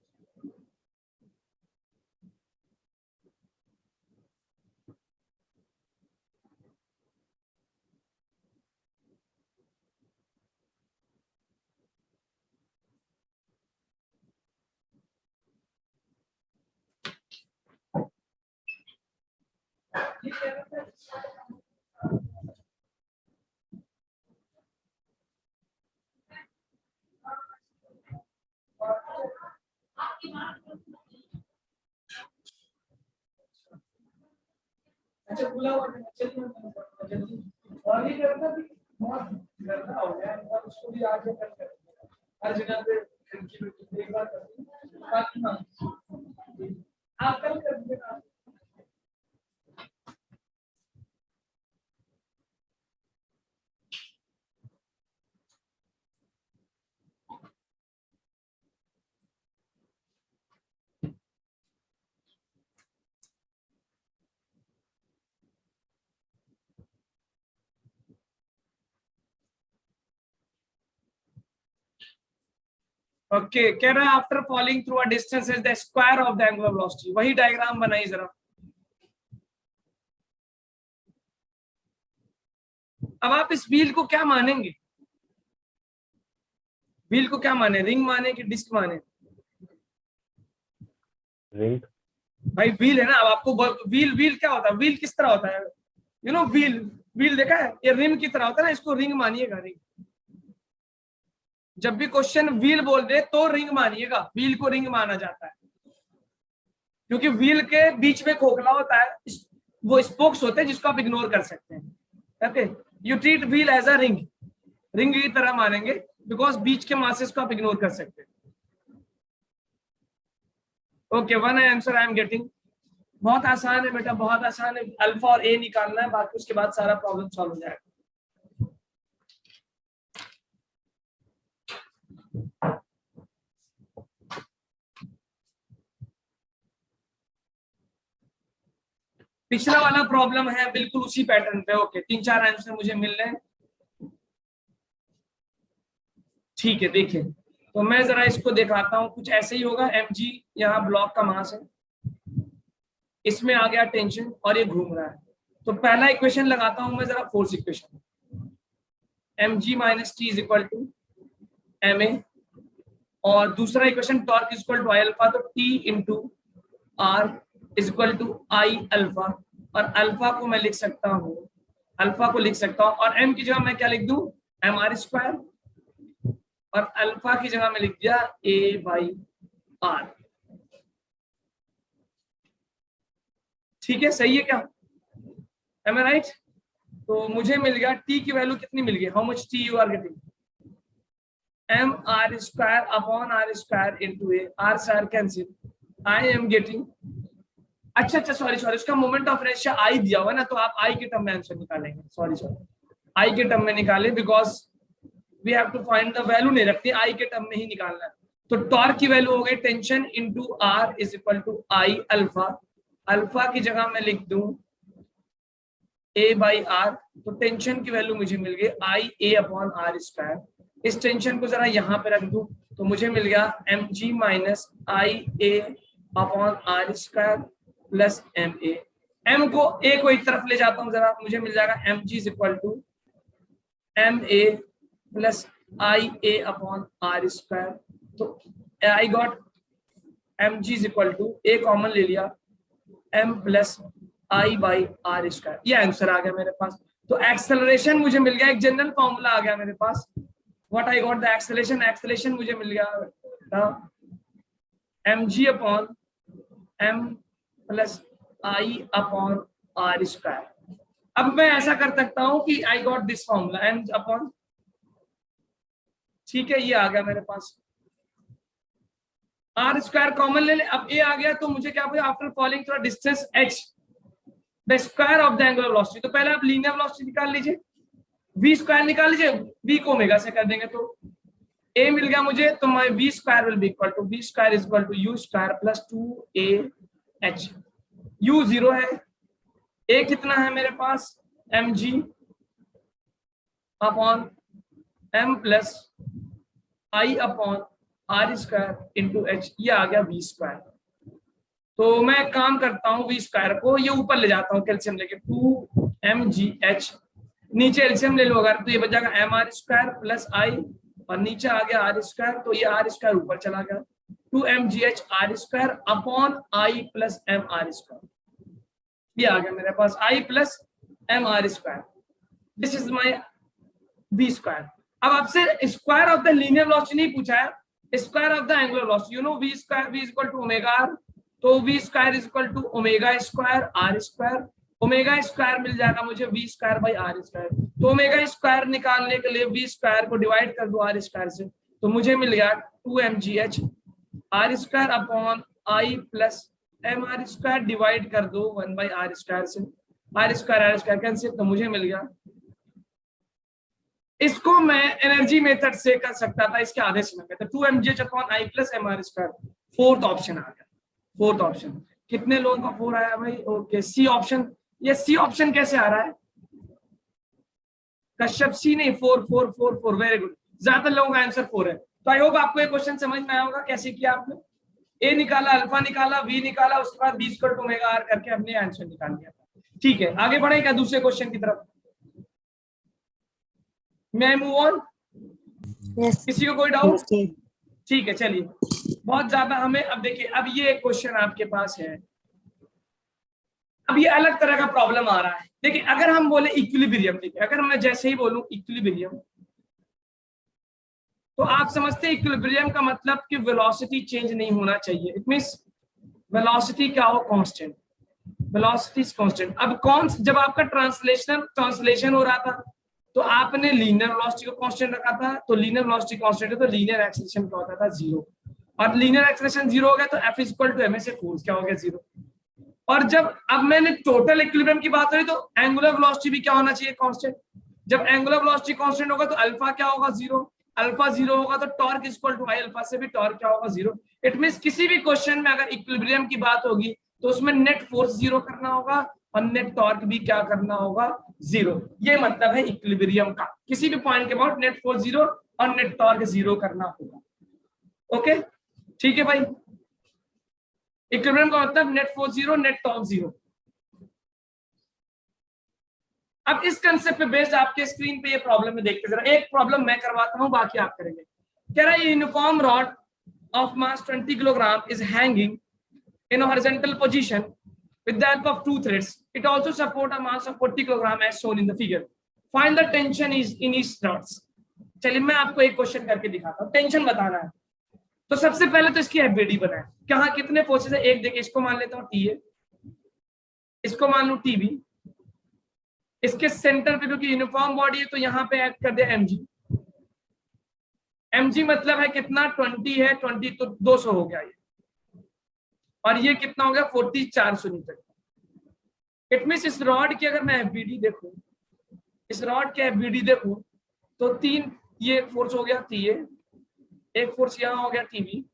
S1: अच्छा खुला हुआ है, चलिए और ये करना भी बहुत गंदा हो गया है, उसको भी आगे कर हर जगह पे खिड़की में एक बार कर बाकी हाँ आप कल कर दीजिएगा। ओके कह रहा है after falling through a distance is the square of the angular velocity, वही डायग्राम बनाई जरा। अब आप इस व्हील को क्या मानेंगे, व्हील को क्या माने, रिंग माने कि डिस्क माने?
S3: रिंग
S1: भाई व्हील है ना। अब आपको व्हील क्या होता है, व्हील किस तरह होता है, यू नो व्हील देखा है, ये रिम की तरह होता है ना, इसको रिंग मानिएगा। रिंग जब भी क्वेश्चन व्हील बोल दे तो रिंग मानिएगा, व्हील को रिंग माना जाता है क्योंकि व्हील के बीच में खोखला होता है, वो स्पोक्स होते हैं जिसको आप इग्नोर कर सकते हैं। Okay you treat wheel as a ring, ring की तरह मानेंगे बिकॉज बीच के मासेस को आप इग्नोर कर सकते हैं। Okay one answer I am getting, बहुत आसान है बेटा, बहुत आसान है, अल्फा और ए निकालना है, बाकी उसके बाद सारा प्रॉब्लम सॉल्व हो जाएगा। पिछला वाला प्रॉब्लम है बिल्कुल उसी पैटर्न पे। ओके 3-4 आंसर मुझे मिल रहे हैं, ठीक है। देखिए तो मैं जरा इसको दिखाता हूं, कुछ ऐसे ही होगा। mg यहाँ ब्लॉक का मास है, इसमें आ गया टेंशन और ये घूम रहा है, तो पहला इक्वेशन लगाता हूं मैं जरा, force equation mg minus T is equal to ma और दूसरा equation torque is equal to I alpha, तो T into R is equal to I alpha, और अल्फा को मैं लिख सकता हूँ, अल्फा को लिख सकता हूँ, और एम की जगह मैं क्या लिख दूं, एम आर स्क्वायर, और अल्फा की जगह में लिख दिया ए बाई आर। ठीक है, सही है क्या, एम आई राइट? तो मुझे मिल गया टी की वैल्यू कितनी मिल गई, how much T you are getting, M R square upon R square into A, R square cancel, I am getting, अच्छा सॉरी उसका मोमेंट ऑफ इनर्शिया आई दिया हुआ ना, तो आप आई के टर्म में आंसर निकालेंगे, सॉरी आई के टर्म में निकाले, because we have to find the value, नहीं रखती, आई के टर्म में ही निकालना है। तो टॉर्क की वैल्यू हो गई tension into R is equal to I alpha, alpha की जगह मैं लिख दूं ए बाई आर, तो टेंशन की वैल्यू मुझे मिल गई I A upon R square, इस टेंशन को जरा यहाँ पे रख दूं, तो मुझे मिल गया M G minus I A upon R square plus M A, M को ए को एक तरफ ले जाता हूँ जरा, मुझे मिल जाएगा M G is equal to M A plus I A upon R square, तो I got M G is equal to A common ले लिया M plus I by R square, ये आंसर आ गया मेरे पास। तो एक्सेलरेशन मुझे मिल गया, एक जनरल फॉर्मूला आ गया मेरे पास, what I got the acceleration, acceleration मुझे मिल गया M G upon M plus I upon R square. अब मैं ऐसा कर सकता हूं कि I got this formula M upon, ठीक है, ये आ गया मेरे पास, आर स्क्वायर कॉमन ले ले, अब ए आ गया, तो मुझे क्या बोला, आफ्टर फॉलिंग थोड़ा distance H the square of the angular velocity, तो पहले आप लीनियर वेलोसिटी निकाल लीजिए, वी स्क्वायर निकाल लीजिए, वी को ओमेगा से कर देंगे, तो ए मिल गया मुझे, तो my V square will be equal to V square is equal to U square plus 2a H, U 0 है, ए कितना है मेरे पास M G upon M plus I upon R square into H, ये आ गया वी स्क्वायर। तो मैं काम करता हूँ वी स्क्वायर को ये ऊपर ले जाता हूँ कैल्शियम लेके, 2mgh, नीचे एल्शियम ले लो अगर, तो ये बच जाएगा एम आर स्क्वायर प्लस आई, और नीचे आ गया आर स्क्वायर, तो ये आर स्क्वायर ऊपर चला गया, 2mgh R square upon I plus M R square, ये आ गया मेरे पास I plus M R square, this is my V square. अब आपसे square of the linear velocity नहीं पूछा है, square of the angular velocity, you know V square, V is equal to omega R, तो V square is equal to omega square R square, omega square मिल जाएगा मुझे V square by R square, तो omega square निकालने के लिए we square को divide कर दो आर स्क्वायर से, तो मुझे मिल गया 2mgh R square upon I plus M R square divide कर दो 1 बाई आर स्क्वायर से, आर स्क्वायर कैंसिल, तो मुझे मिल गया, इसको मैं एनर्जी मेथड से कर सकता था, इसके आधे समय में, तो 2mgh upon I plus M R square, fourth option आ गया, फोर्थ ऑप्शन, कितने लोगों का 4 आया भाई, ओके, सी ऑप्शन, ये सी ऑप्शन कैसे आ रहा है कश्यप, सी नहीं 4, वेरी गुड, ज्यादातर लोगों का आंसर 4 है। तो आई होप आपको ये क्वेश्चन समझ में आया होगा कैसे किया आपने, ए निकाला, अल्फा निकाला, वी निकाला, उसके बाद बी स्क्वायर ओमेगा आर करके हमने आंसर निकाल दिया। ठीक है, आगे बढ़े क्या दूसरे क्वेश्चन की तरफ, मैं मूव ऑन, किसी को कोई डाउट? ठीक है, चलिए, बहुत ज्यादा हमें, अब देखिए, अब ये क्वेश्चन आपके पास है, अब ये अलग तरह का प्रॉब्लम आ रहा है। देखिए, अगर हम बोले इक्विलिब्रियम, देखिए अगर मैं जैसे ही बोलूं इक्विलिब्रियम, तो आप समझते हैं इक्विलिब्रियम का मतलब कि वेलोसिटी चेंज नहीं होना चाहिए, इट मींस वेलोसिटी क्या हो, कांस्टेंट, वेलोसिटी इज कांस्टेंट। अब कौन, जब आपका ट्रांसलेशन हो रहा था तो आपने लीनियर वेलोसिटी को कांस्टेंट रखा था, तो लीनियर वेलोसिटी कांस्टेंट है, तो लीनियर एक्सेलरेशन क्या होता था, 0, और लीनियर एक्सेलरेशन 0 हो गया तो F इक्वल टू ma से फोर्स क्या हो गया, 0। और जब अब मैंने टोटल इक्विलिब्रियम की बात करी, तो एंगुलर वेलोसिटी भी क्या होना चाहिए, कांस्टेंट। जब एंगुलर वेलोसिटी कांस्टेंट होगा तो अल्फा क्या होगा, 0, अल्फा 0 होगा तो torque equal to I alpha से भी टॉर्क क्या होगा, 0। इट मींस किसी भी क्वेश्चन में अगर इक्विलिब्रियम की बात होगी तो उसमें नेट फोर्स 0 करना होगा और नेट टॉर्क भी क्या करना होगा, 0। ये मतलब है इक्विलिब्रियम का, किसी भी पॉइंट के अबाउट नेट फोर्स 0 और नेट टॉर्क 0 करना होगा। ओके, ठीक है भाई, इक्विलिब्रियम का मतलब नेट फोर्स 0, नेट टॉर्क 0। अब इस कंसेप्ट पे बेस्ड आपके स्क्रीन पे ये प्रॉब्लम में देखते जरा, एक प्रॉब्लम मैं करवाता हूं, बाकी आप करेंगे। कह रहा है uniform rod of mass 20 kilogram is hanging in a horizontal position with the help of two threads. It also support a mass of 40 kilogram as shown in the figure. Find the tension is in each rods. चलिए मैं आपको एक question करके दिखाता हूँ, tension बताना है। तो सबसे पहले तो इसकी एफबीडी बनाए, कहाँ कितने फोर्सेस है, एक देखिए, इसको मान लेता हूँ टीए, इसको मान लू टीबी, इसके सेंटर पे क्योंकि यूनिफॉर्म बॉडी है तो यहाँ पे ऐड कर दिया एमजी। एमजी मतलब है कितना, 20 है, 20 तो 200 हो गया ये, और ये कितना हो गया 40, 400 न्यूटन। इट मींस इस रॉड की अगर मैं एफबीडी देखूं, इस रॉड के एफबीडी देखूं तो 3 ये फोर्स हो गया टीए, एक फोर्स यहाँ हो गया टीबी,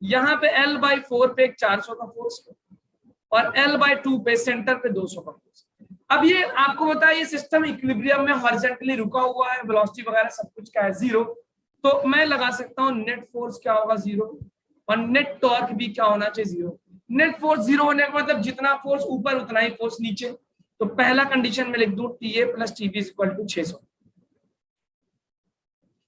S1: यहाँ पे L/4 पे एक 400 का फोर्स और L/2 पे सेंटर पे 200 का फोर्स। अब ये आपको पता है ये सिस्टम इक्विलिब्रियम में हॉरिजॉन्टली रुका हुआ है, वेलोसिटी वगैरह सब कुछ क्या है 0, तो मैं लगा सकता हूँ नेट फोर्स क्या होगा 0 और नेट टॉर्क भी क्या होना चाहिए 0। नेट फोर्स 0 होने का मतलब जितना फोर्स ऊपर उतना ही फोर्स नीचे, तो पहला कंडीशन में लिख दूं TA + TB = 600,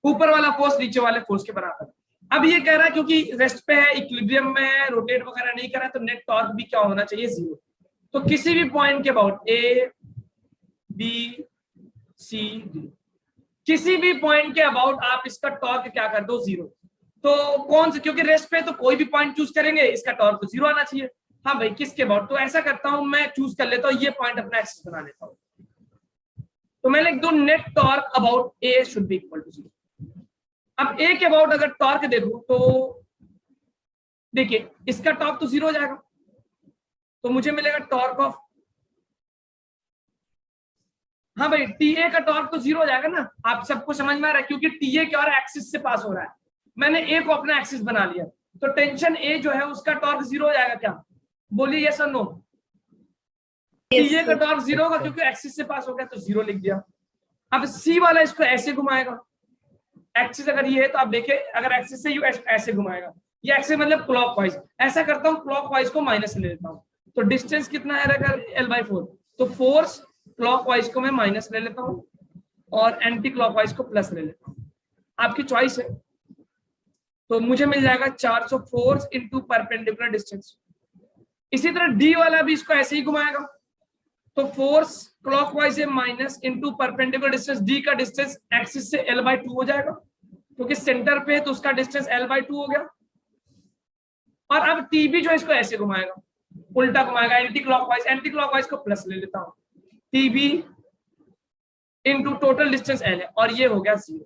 S1: ऊपर वाला फोर्स नीचे वाले फोर्स के बराबर। अब ये कह रहा है क्योंकि रेस्ट पे है, इक्विलिब्रियम में है, रोटेट वगैरह नहीं कर रहा है, तो नेट टॉर्क भी क्या होना चाहिए 0। तो किसी भी पॉइंट के about A B C D, किसी भी पॉइंट के अबाउट आप इसका टॉर्क क्या कर दो 0। तो कौन से, क्योंकि रेस्ट पे तो कोई भी पॉइंट चूज करेंगे, इसका टॉर्क तो 0 आना चाहिए। हाँ भाई किसके अबाउट, तो ऐसा करता हूं मैं चूज कर लेता हूं, ये पॉइंट अपना एक्सिस बना लेता हूं, तो मैं लिख दूं net torque about A should be equal to 0। अब A के अबाउट अगर टॉर्क देखूं तो देखिए इसका टॉर्क तो 0 हो जाएगा, तो मुझे मिलेगा टॉर्क ऑफ, हाँ भाई TA का टॉर्क तो 0 हो जाएगा ना, आप सबको समझ में आ रहा है, क्योंकि TA क्या हो रहा है, एक्सिस से पास हो रहा है। मैंने A को अपना एक्सिस बना लिया, तो टेंशन A जो है उसका टॉर्क 0 हो जाएगा क्या, बोलिए यस और नो। TA का टॉर्क 0 होगा क्योंकि एक्सिस से पास हो गया, तो 0 लिख दिया। अब C वाला इसको ऐसे घुमाएगा, एक्सिस अगर ये है तो आप देखिए अगर एक्सिस से यू ऐसे घुमाएगा, ये एक्सिस मतलब क्लॉकवाइज, ऐसा करता हूँ क्लॉकवाइज को माइनस ले लेता हूँ, तो डिस्टेंस कितना है अगर L/4, तो फोर्स क्लॉकवाइज को मैं माइनस ले लेता हूँ और एंटी क्लॉकवाइज को प्लस ले लेता हूँ, आपकी चॉइस है। तो मुझे मिल जाएगा 400 फोर्स इंटू परपेंडिकुलर डिस्टेंस। इसी तरह डी वाला भी इसको ऐसे ही घुमाएगा, तो फोर्स क्लॉकवाइज है minus into perpendicular distance, D का डिस्टेंस एक्सिस से L/2 हो जाएगा, क्योंकि सेंटर पे है तो उसका डिस्टेंस L/2 हो गया। और अब टीबी जो इसको ऐसे घुमाएगा, उल्टा घुमाएगा एंटी क्लॉकवाइज को प्लस ले लेता हूं, TB into total distance L है, और ये हो गया 0।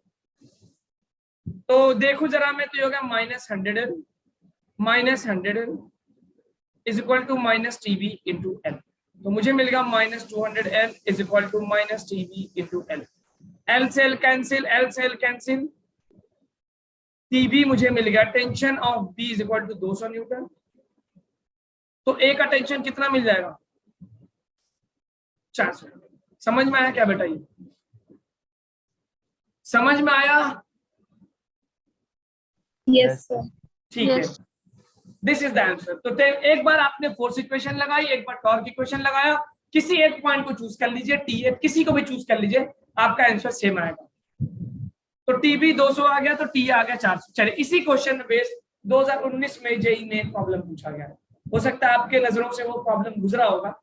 S1: तो देखो जरा मैं, तो ये हो गया -100L is equal to -TB into L, तो मुझे मिल गया -200L is equal to -TB into L। L से L कैंसिल, L से L कैंसिल, TB मुझे मिल गया, tension of B is equal to 200 newton. तो A का टेंशन कितना मिल जाएगा 400। समझ में आया क्या बेटा, ये समझ में आया?
S4: Yes sir.
S1: ठीक है, दिस इज द आंसर। तो एक बार आपने फोर्स इक्वेशन लगाई, एक बार टॉर्क इक्वेशन लगाया, किसी एक पॉइंट को चूज कर लीजिए, TA किसी को भी चूज कर लीजिए, आपका आंसर सेम आएगा। तो TB 200 आ गया, तो TA आ गया 400। चलिए इसी क्वेश्चन में बेस्ड 2019 में जेईई में प्रॉब्लम पूछा गया है, हो सकता है आपके नजरों से वो प्रॉब्लम गुजरा होगा।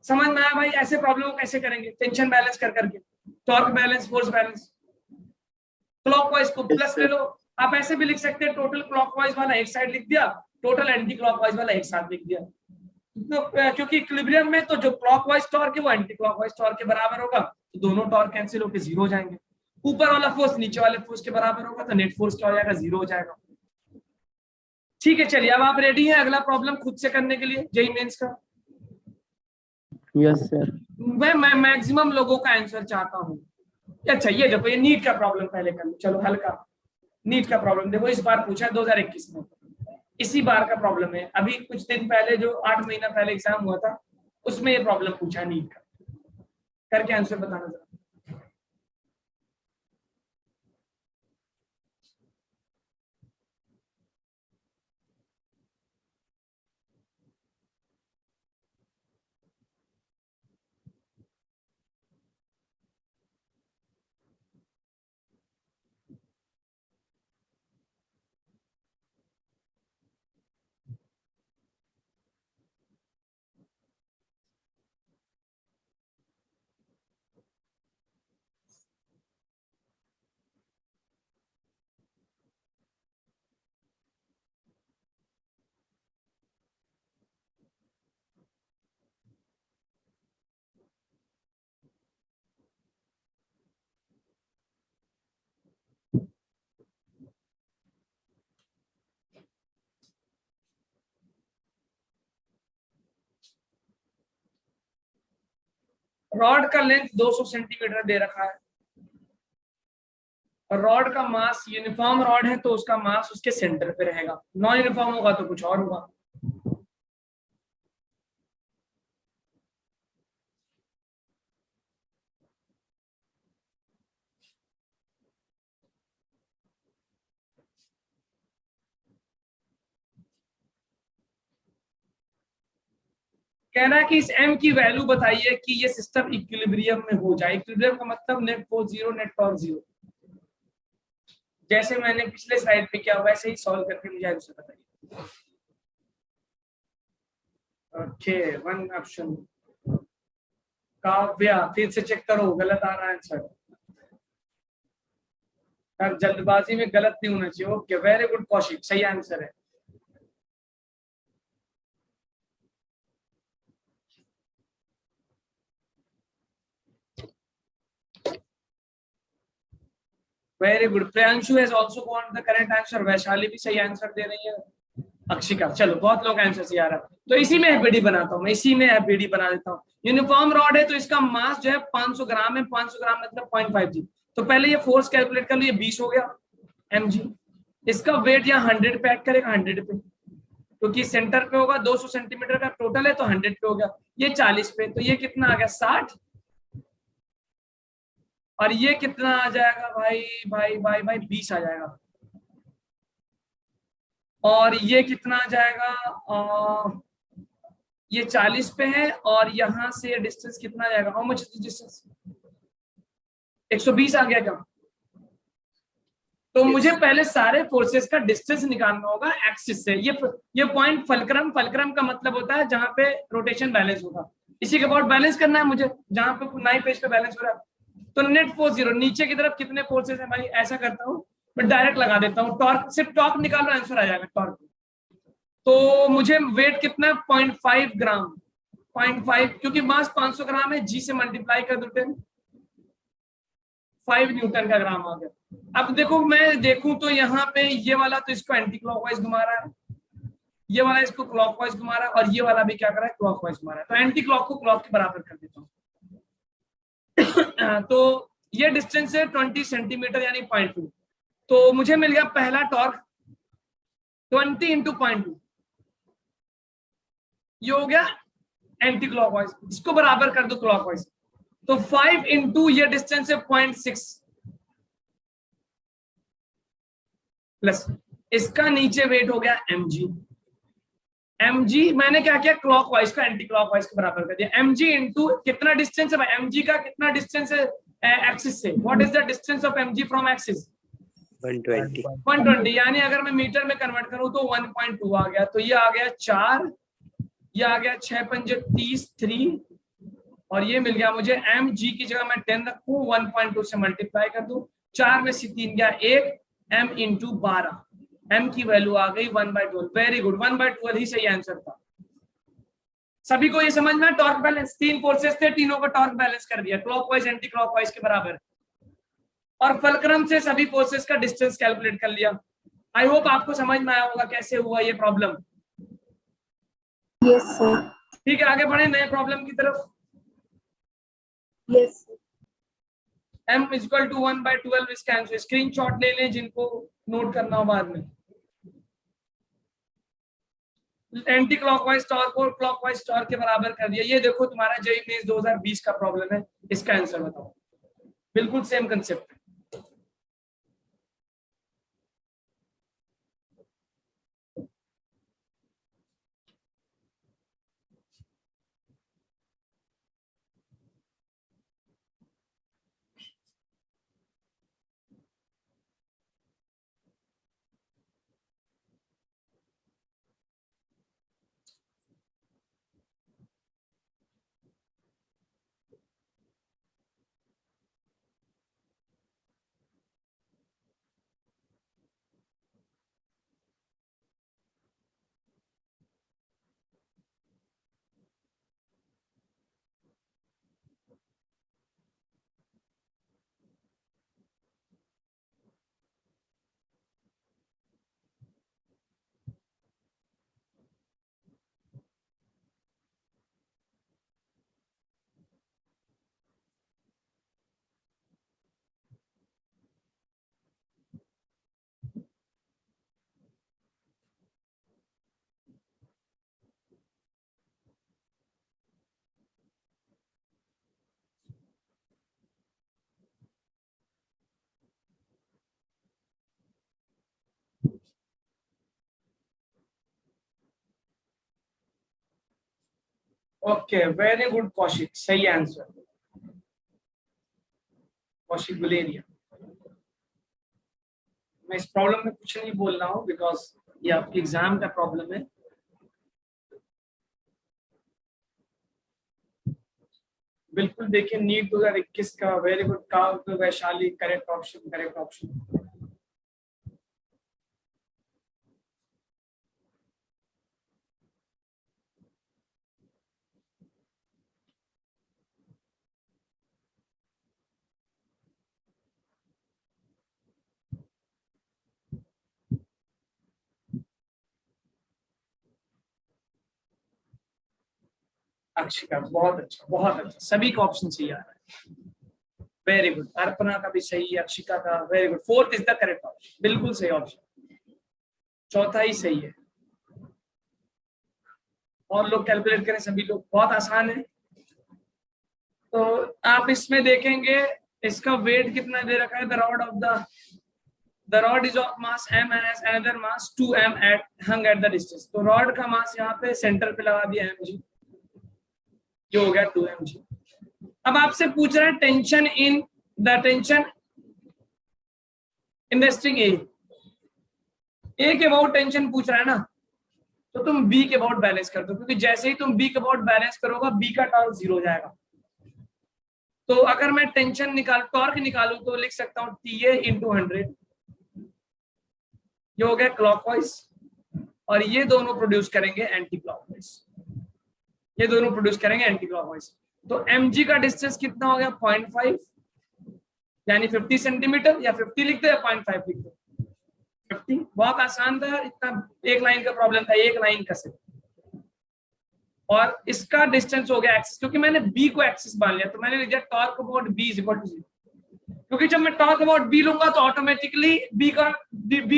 S1: समझ में आया भाई, ऐसे प्रॉब्लम कैसे करेंगे, टेंशन बैलेंस कर करके, torque balance, force balance. Clockwise को प्लस ले लो, आप ऐसे भी लिख सकते हैं, टोटल क्लॉकवाइज वाला एक साइड लिख दिया, टोटल एंटी क्लॉकवाइज वाला एक साथ लिख दिया। तो क्योंकि इक्विलिब्रियम में तो जो क्लॉकवाइज टॉर्क है वो एंटी क्लॉकवाइज टॉर्क के बराबर होगा, तो दोनों टॉर्क कैंसिल होकर 0 हो जाएंगे। ऊपर वाला फोर्स नीचे वाले फोर्स के बराबर होगा, तो नेट फोर्स क्या हो जाएगा 0 हो जाएगा। ठीक है, चलिए अब आप रेडी हैं अगला प्रॉब्लम खुद से करने के लिए जेईई मेंस का?
S2: Yes sir.
S1: मैं मैक्सिमम लोगों का आंसर चाहता हूँ। अच्छा ये देखो, ये नीट का प्रॉब्लम पहले कर लो, चलो हल्का। नीट का प्रॉब्लम देखो, इस बार पूछा है 2021 में, इसी बार का प्रॉब्लम है। अभी कुछ दिन पहले जो 8 महीना पहले एग्जाम हुआ था उसमें ये प्रॉब्लम पूछा है नीट का, करके आंसर बताना जरा। रॉड का लेंथ 200 सेंटीमीटर दे रखा है और रॉड का मास, यूनिफॉर्म रॉड है तो उसका मास उसके सेंटर पे रहेगा, नॉन यूनिफॉर्म होगा तो कुछ और होगा। कह रहा है कि इस m की वैल्यू बताइए कि ये सिस्टम इक्विलिब्रियम में हो जाए। इक्विलिब्रियम का मतलब net force zero, net torque zero. जैसे मैंने पिछले स्लाइड पे किया वैसे ही सॉल्व करके मुझे आंसर बताइए। Okay, one option. काव्या फिर से चेक करो, गलत आ रहा है आंसर। यार जल्दबाजी में गलत नहीं होना चाहिए। ओके, वेरी गुड कौशिक, सही आंसर है। Very good, Priyanshu has also got the correct answer. Vaishali भी सही आंसर दे रही है। अक्षिका, चलो बहुत लोग आंसर से आ रहा है, तो इसी में एफबीडी बनाता हूँ मैं, इसी में एफबीडी बना देता हूँ। यूनिफॉर्म रॉड है तो इसका मास जो है 500 ग्राम है, 500 ग्राम मतलब 0.5 जी। तो पहले ये फोर्स कैलकुलेट कर लो, ये 20 हो गया mg। इसका वेट यहाँ 100 पे ऐड करेगा, 100 पे, क्योंकि सेंटर पे होगा, 200 सेंटीमीटर का टोटल है तो 100 पे हो गया। ये 40 पे, तो ये कितना आ गया 60। और ये कितना आ जाएगा भाई भाई भाई भाई 20 आ जाएगा। और ये कितना आ जाएगा, ये 40 पे है और यहां से डिस्टेंस कितना आ जाएगा, हाउ मच इज डिस्टेंस, 120 आ गया क्या। तो मुझे पहले सारे फोर्सेस का डिस्टेंस निकालना होगा एक्सिस से। ये पॉइंट फलक्रम, फलक्रम का मतलब होता है जहां पे रोटेशन बैलेंस होगा, इसी के अबाउट बैलेंस करना है मुझे, जहां पे नाई पेज पे बैलेंस हो रहा है। तो नेट फोर्स जीरो, नीचे की तरफ कितने फोर्सेस हैं भाई, ऐसा करता हूँ मैं, डायरेक्ट लगा देता हूँ टॉर्क, सिर्फ टॉर्क निकालो आंसर आ जाएगा टॉर्क। तो मुझे वेट कितना, 0.5 ग्राम, 0.5, क्योंकि मास 500 ग्राम है, जी से मल्टीप्लाई कर दो 10, 5 न्यूटन का ग्राम आ गया। अब देखो मैं देखूं तो यहाँ पे ये वाला तो इसको एंटी क्लॉकवाइज घुमा रहा है, ये वाला इसको क्लॉकवाइज घुमा रहा है, और ये वाला भी क्या कर रहा है, क्लॉकवाइज घुमा रहा है। तो एंटी क्लॉक को क्लॉक के बराबर कर देता हूँ। तो ये डिस्टेंस है 20 सेंटीमीटर यानी 0.2। तो मुझे मिल गया पहला टॉर्क 20 इंटू 0.2, ये हो गया एंटी क्लॉकवाइज, इसको बराबर कर दो क्लॉकवाइज। तो 5 इंटू ये डिस्टेंस है 0.6 प्लस इसका नीचे वेट हो गया mg। mg मैंने क्या किया, क्लॉकवाइज का एंटी क्लॉकवाइज के बराबर कर दिया। mg इंटू कितना डिस्टेंस है भाई, mg का कितना डिस्टेंस है एक्सिस से, what is the distance of mg from axis,
S2: 120।
S1: 120, यानी अगर मैं मीटर में कन्वर्ट करूं तो 1.2 आ गया। तो ये आ गया 4, ये आ गया 6 पंजे 30, 3, और ये मिल गया मुझे mg की जगह मैं 10 रखूं, 1.2 से मल्टीप्लाई कर दूं, 4 में से 3 गया 1, m इंटू 12, m की वैल्यू आ गई 1/12। वेरी गुड, 1/12 ही सही आंसर था। सभी को ये समझ में, टॉर्क बैलेंस, 3 फोर्सेस थे, तीनों का टॉर्क बैलेंस कर दिया, क्लॉकवाइज एंटी क्लॉकवाइज के बराबर, और फलक्रम से सभी फोर्सेस का डिस्टेंस कैलकुलेट कर लिया। आई होप आपको समझ में आया होगा कैसे हुआ ये प्रॉब्लम।
S4: Yes sir.
S1: ठीक है, आगे बढ़े नए प्रॉब्लम की तरफ।
S4: Yes sir.
S1: m equal to 1/12 इसका आंसर, स्क्रीनशॉट ले लें जिनको नोट करना हो बाद में। एंटी क्लॉकवाइज टॉर्क और क्लॉकवाइज टॉर्क के बराबर कर दिया। ये देखो तुम्हारा जेईई मेंस 2020 का प्रॉब्लम है, इसका आंसर बताओ। बिल्कुल सेम कंसेप्ट है। ओके, वेरी गुड कौशिक, सही आंसर, कौशिक गुलेरिया। मैं इस प्रॉब्लम में कुछ नहीं बोल रहा हूँ बिकॉज ये आपकी एग्जाम का प्रॉब्लम है। बिल्कुल देखिए, नीट 2021 का, very good Kavya Vaishali, correct option, correct option. Akshika, बहुत अच्छा, बहुत अच्छा, सभी का ऑप्शन सही आ रहा है, वेरी गुड। अर्पणा का भी सही है, अक्षिका का, very good, fourth is the correct option, बिल्कुल सही ऑप्शन, चौथा ही सही है। और लोग कैलकुलेट करें, सभी लोग, बहुत आसान है। तो आप इसमें देखेंगे इसका वेट कितना दे रखा है, the rod is of mass m and has another mass 2m at hung at the distance। तो रॉड का मास यहाँ पे सेंटर पे लगा दिया mg, जो हो गया 2mg। अब आपसे पूछ रहा है टेंशन इन द स्ट्रिंग ए के अबाउट टेंशन पूछ रहा है ना, तो तुम बी के अबाउट बैलेंस कर दो, क्योंकि जैसे ही तुम बी के अबाउट बैलेंस करोगे बी का टॉर्क 0 हो जाएगा। तो अगर मैं टॉर्क निकालू तो लिख सकता हूँ TA इंटू 100, ये हो गया क्लॉकवाइज, और ये दोनों प्रोड्यूस करेंगे एंटी क्लॉकवाइज, ये दोनों प्रोड्यूस करेंगे एंटी क्लॉकवाइज। तो mg का डिस्टेंस कितना हो गया, 0.5, यानी 50 सेंटीमीटर, या 50 लिख दो या 0.5 लिख दो, 50। बहुत आसान था, इतना एक लाइन का प्रॉब्लम था, एक लाइन का सिर्फ। और इसका डिस्टेंस हो गया एक्सिस, क्योंकि मैंने बी को एक्सिस मान लिया, तो मैंने लिखा torque about B is equal to 0, क्योंकि जब मैं टॉर्क अबाउट बी लूंगा तो ऑटोमेटिकली बी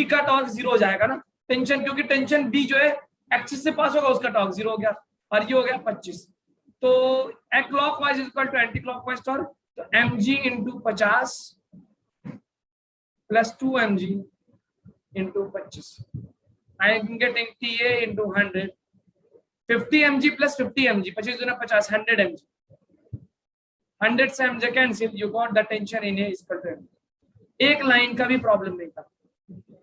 S1: का टॉर्क 0 हो जाएगा ना, टेंशन, क्योंकि टेंशन बी जो है एक्सिस से पास होगा, उसका टॉर्क 0 हो गया, और ये हो गया 25। तो clockwise is equal to anticlockwise torque, तो mg into 50 plus 2mg into 25, I am getting TA into 100, 50 mg plus 50 mg, 25 दूना 50, 100 mg, 100 से mg cancel, you got the tension in A equal to, एक line का भी problem नहीं था,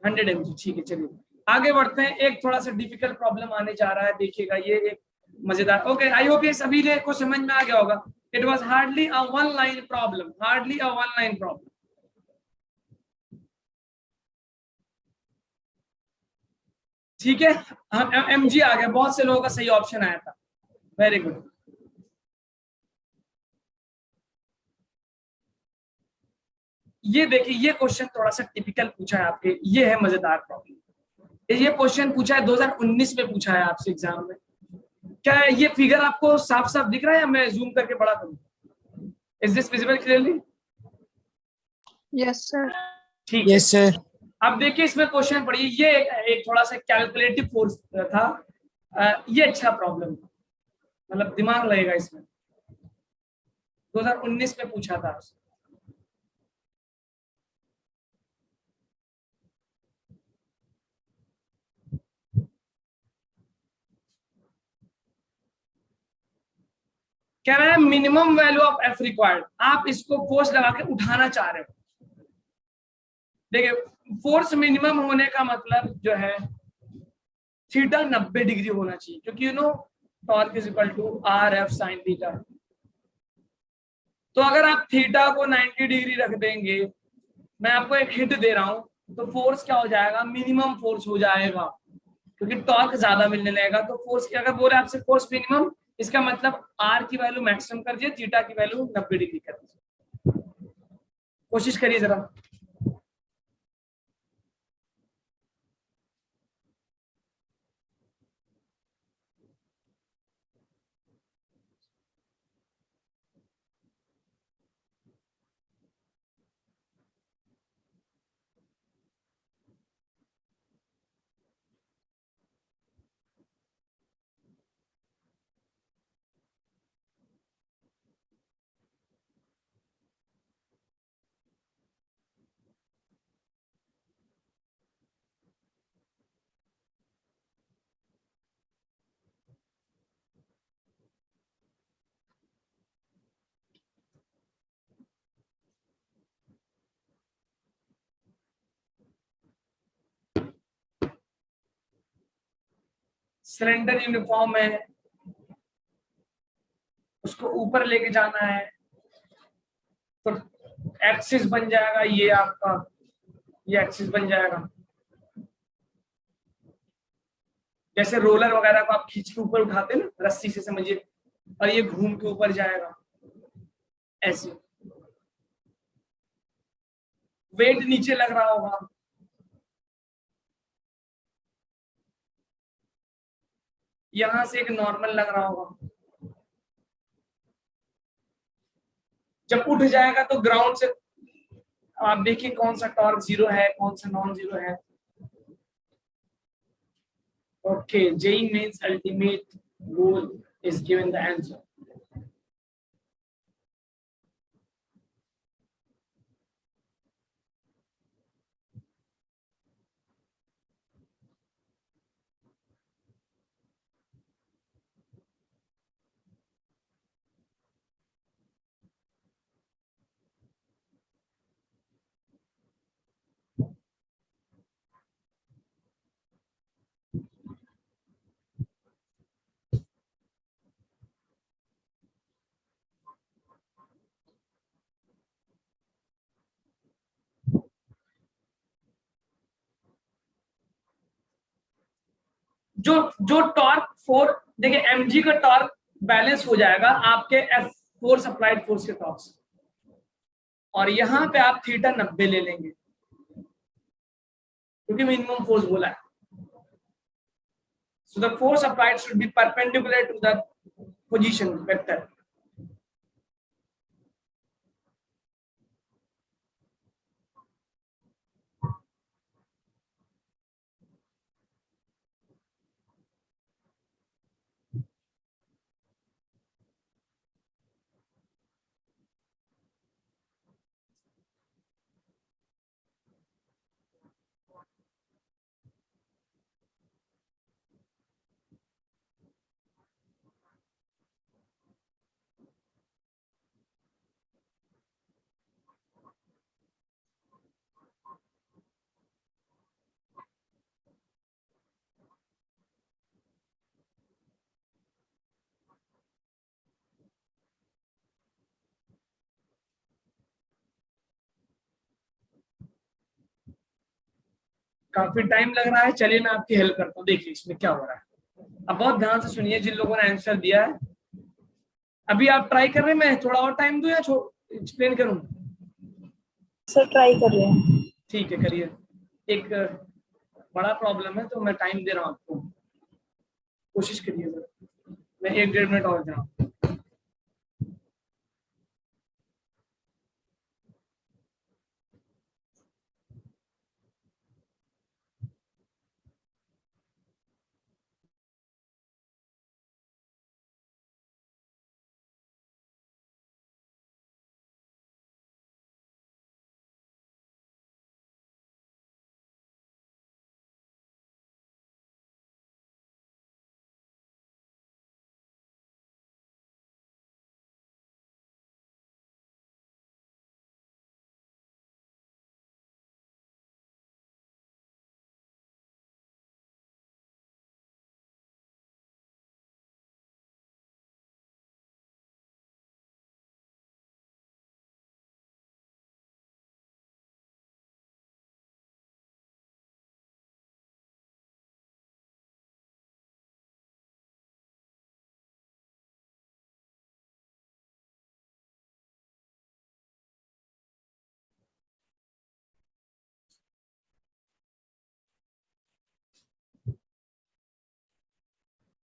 S1: 100 mg। ठीक है, चलिए आगे बढ़ते हैं, एक थोड़ा सा डिफिकल्ट प्रॉब्लम आने जा रहा है, देखिएगा ये एक मजेदार। ओके, आई होप ये सभी को समझ में आ गया होगा। It was hardly a one line problem, hardly a one line problem. ठीक है, mg आ गया, बहुत से लोगों का सही ऑप्शन आया था, वेरी गुड। ये देखिए, ये क्वेश्चन थोड़ा सा टिपिकल पूछा है आपके, ये है मजेदार प्रॉब्लम। ये क्वेश्चन पूछा है 2019 में, पूछा है आपसे एग्जाम में। क्या ये फिगर आपको साफ साफ दिख रहा है, या मैं जूम करके बड़ा करूं? Is this visible clearly?
S4: Yes sir.
S1: ठीक है सर। अब देखिए इसमें क्वेश्चन पढ़िए, ये एक थोड़ा सा कैलकुलेटिव फोर्स था, ये अच्छा प्रॉब्लम, मतलब दिमाग लगेगा इसमें, 2019 में पूछा था आपसे। कह रहा है minimum value of F required, आप इसको फोर्स लगा के उठाना चाह रहे हो। देखिए, फोर्स मिनिमम होने का मतलब जो है थीटा 90 डिग्री होना चाहिए, क्योंकि you know torque is equal to R F sine theta. तो अगर आप थीटा को 90 डिग्री रख देंगे, मैं आपको एक हिट दे रहा हूं, तो फोर्स क्या हो जाएगा, मिनिमम फोर्स हो जाएगा, क्योंकि टॉर्क ज्यादा मिलने लगेगा। तो फोर्स की अगर बोले आपसे फोर्स मिनिमम, इसका मतलब आर की वैल्यू मैक्सिमम कर दिए, थीटा की वैल्यू 90 डिग्री कर दीजिए। कोशिश करिए जरा। सिलेंडर यूनिफॉर्म है, उसको ऊपर लेके जाना है तो एक्सिस बन जाएगा, ये आपका ये एक्सिस बन जाएगा। जैसे रोलर वगैरह को आप खींच के ऊपर उठाते हैं ना रस्सी से, समझिए, और ये घूम के ऊपर जाएगा ऐसे। वेट नीचे लग रहा होगा, यहां से एक नॉर्मल लग रहा होगा। जब उठ जाएगा तो ग्राउंड से आप देखिए कौन सा टॉर्क जीरो है, कौन सा नॉन जीरो है। Okay, JEE means ultimate goal is given the answer. जो जो टॉर्क फोर, देखिए mg का टॉर्क बैलेंस हो जाएगा आपके F फोर्स अप्लाइड फोर्स के टॉर्क से, और यहां पे आप थीटा 90 ले लेंगे क्योंकि मिनिमम फोर्स बोला है। So the force applied should be perpendicular to the position vector. काफी टाइम लग रहा है, चलिए मैं आपकी हेल्प करता हूँ। देखिए इसमें क्या हो रहा है, अब बहुत ध्यान से सुनिए जिन लोगों ने आंसर दिया है। अभी आप ट्राई कर रहे हैं, मैं थोड़ा और टाइम दूं या एक्सप्लेन करूं?
S4: सर ट्राई कर रहे हैं।
S1: ठीक है, करिए। एक बड़ा प्रॉब्लम है तो मैं टाइम दे रहा हूँ आपको, कोशिश करिए सर। मैं 1-1.5 मिनट और दे रहा हूँ।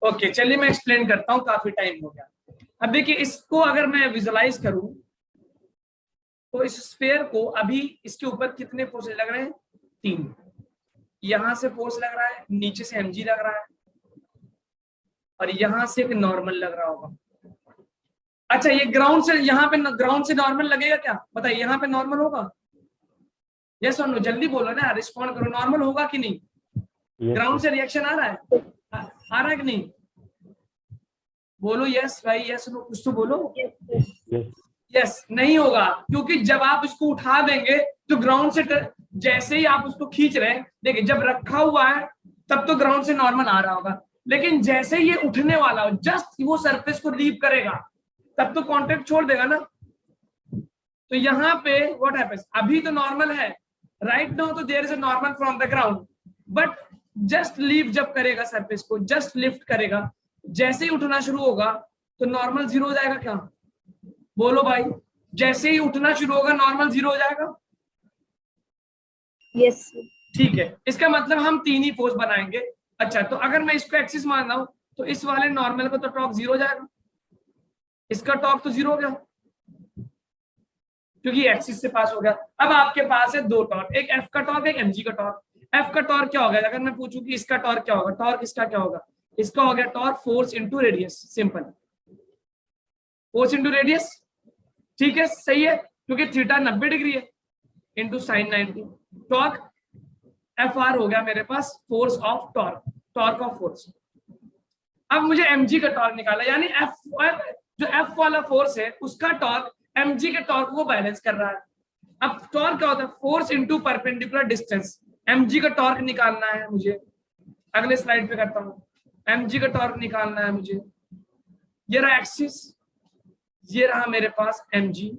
S1: ओके, चलिए मैं एक्सप्लेन करता हूँ, काफी टाइम हो गया। अब देखिए इसको अगर मैं विजुलाइज करूं तो इस स्फीयर को अभी इसके ऊपर कितने फोर्स लग रहे हैं? 3। यहां से फोर्स लग रहा है, नीचे से mg लग रहा है, और यहां से एक नॉर्मल लग रहा होगा। अच्छा, ये ग्राउंड से, यहाँ पे ग्राउंड से नॉर्मल लगेगा क्या? बताइए, यहाँ पे नॉर्मल होगा? यस और नो, जल्दी बोलो ना, रिस्पॉन्ड करो। नॉर्मल होगा कि नहीं? ग्राउंड से रिएक्शन आ रहा है? आ रहा है कि नहीं? बोलो यस भाई, यस नो, कुछ तो बोलो। यस नहीं होगा, क्योंकि जब आप इसको उठा देंगे तो ग्राउंड से जैसे ही आप उसको खींच रहे हैं, देखिए जब रखा हुआ है तब तो ग्राउंड से नॉर्मल आ रहा होगा, लेकिन जैसे ये उठने वाला हो, जस्ट वो सरफेस को लीव करेगा, तब तो कांटेक्ट छोड़ देगा ना। तो यहाँ पे व्हाट हैपेंस, अभी तो नॉर्मल है, राइट नाउ तो there is a normal from the ground, but just leave जब करेगा सरफेस को, जस्ट लिफ्ट करेगा, जैसे ही उठना शुरू होगा तो नॉर्मल जीरो हो जाएगा क्या? बोलो भाई, जैसे ही उठना शुरू होगा नॉर्मल जीरो हो जाएगा।
S4: यस
S1: ठीक है, इसका मतलब हम तीन ही फोर्स बनाएंगे। अच्छा, तो अगर मैं इसको एक्सिस मान रहा हूं तो इस वाले नॉर्मल को तो टॉर्क जीरो हो जाएगा, इसका टॉर्क तो जीरो हो गया क्योंकि एक्सिस से पास हो गया। अब आपके पास है दो टॉर्क, एक एफ का टॉर्क, एक एमजी का टॉर्क। एफ का टॉर्क क्या होगा, अगर मैं पूछूं कि इसका टॉर्क क्या होगा, टॉर्क इसका क्या होगा, इसका हो गया torque force into radius, simple, force into radius. ठीक है, सही है, क्योंकि थीटा 90 डिग्री है, into sine 90। Torque F R हो गया मेरे पास force of torque, torque of force. अब मुझे एमजी का टॉर्क निकाला, यानी एफ, जो एफ वाला फोर्स है उसका टॉर्क एमजी के टॉर्क को बैलेंस कर रहा है। अब टॉर्क क्या होता है, force into perpendicular distance. MG का टॉर्क निकालना है मुझे, अगले स्लाइड पे करता हूँ। एमजी का टॉर्क निकालना है मुझे, ये रहा एक्सिस, ये रहा मेरे पास एमजी,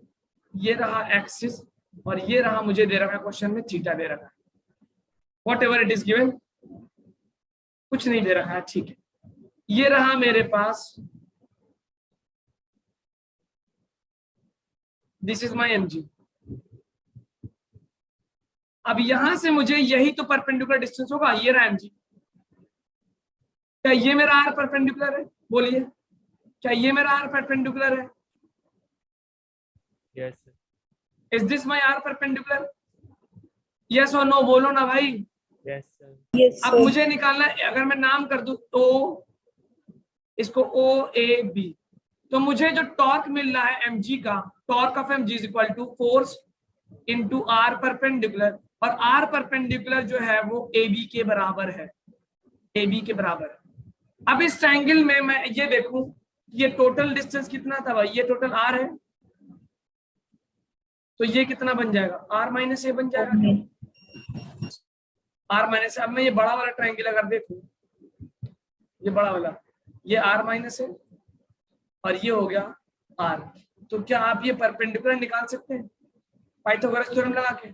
S1: ये रहा एक्सिस, और ये रहा मुझे दे रखा है क्वेश्चन में थीटा दे रखा है, what ever it is given, कुछ नहीं दे रखा है, ठीक है। ये रहा मेरे पास, दिस इज माई एमजी। अब यहां से मुझे यही तो परपेंडिकुलर डिस्टेंस होगा, ये रहा एमजी। क्या ये मेरा आर परपेंडिकुलर है, बोलिए, क्या ये मेरा आर परपेंडिकुलर है?
S3: Yes
S1: is this my R perpendicular? Yes और नो बोलो ना भाई।
S3: यस सर
S4: यस
S1: अब मुझे निकालना है, अगर मैं नाम कर दूं तो इसको ओ ए बी, तो मुझे जो टॉर्क मिल रहा है mg का, torque of mg is equal to force into R perpendicular, और आर परपेंडिकुलर जो है वो ab के बराबर है, ab के बराबर है। अब इस ट्रायंगल में मैं ये देखूं, ये टोटल डिस्टेंस कितना था भाई, ये टोटल r है, तो ये कितना बन जाएगा, r माइनस ए बन जाएगा, r माइनस। अब मैं ये बड़ा वाला ट्रायंगल अगर देखूं, ये बड़ा वाला, ये r माइनस है और ये हो गया r, तो क्या आप ये परपेंडिकुलर निकाल सकते हैं पाइथागोरस थ्योरम लगा के?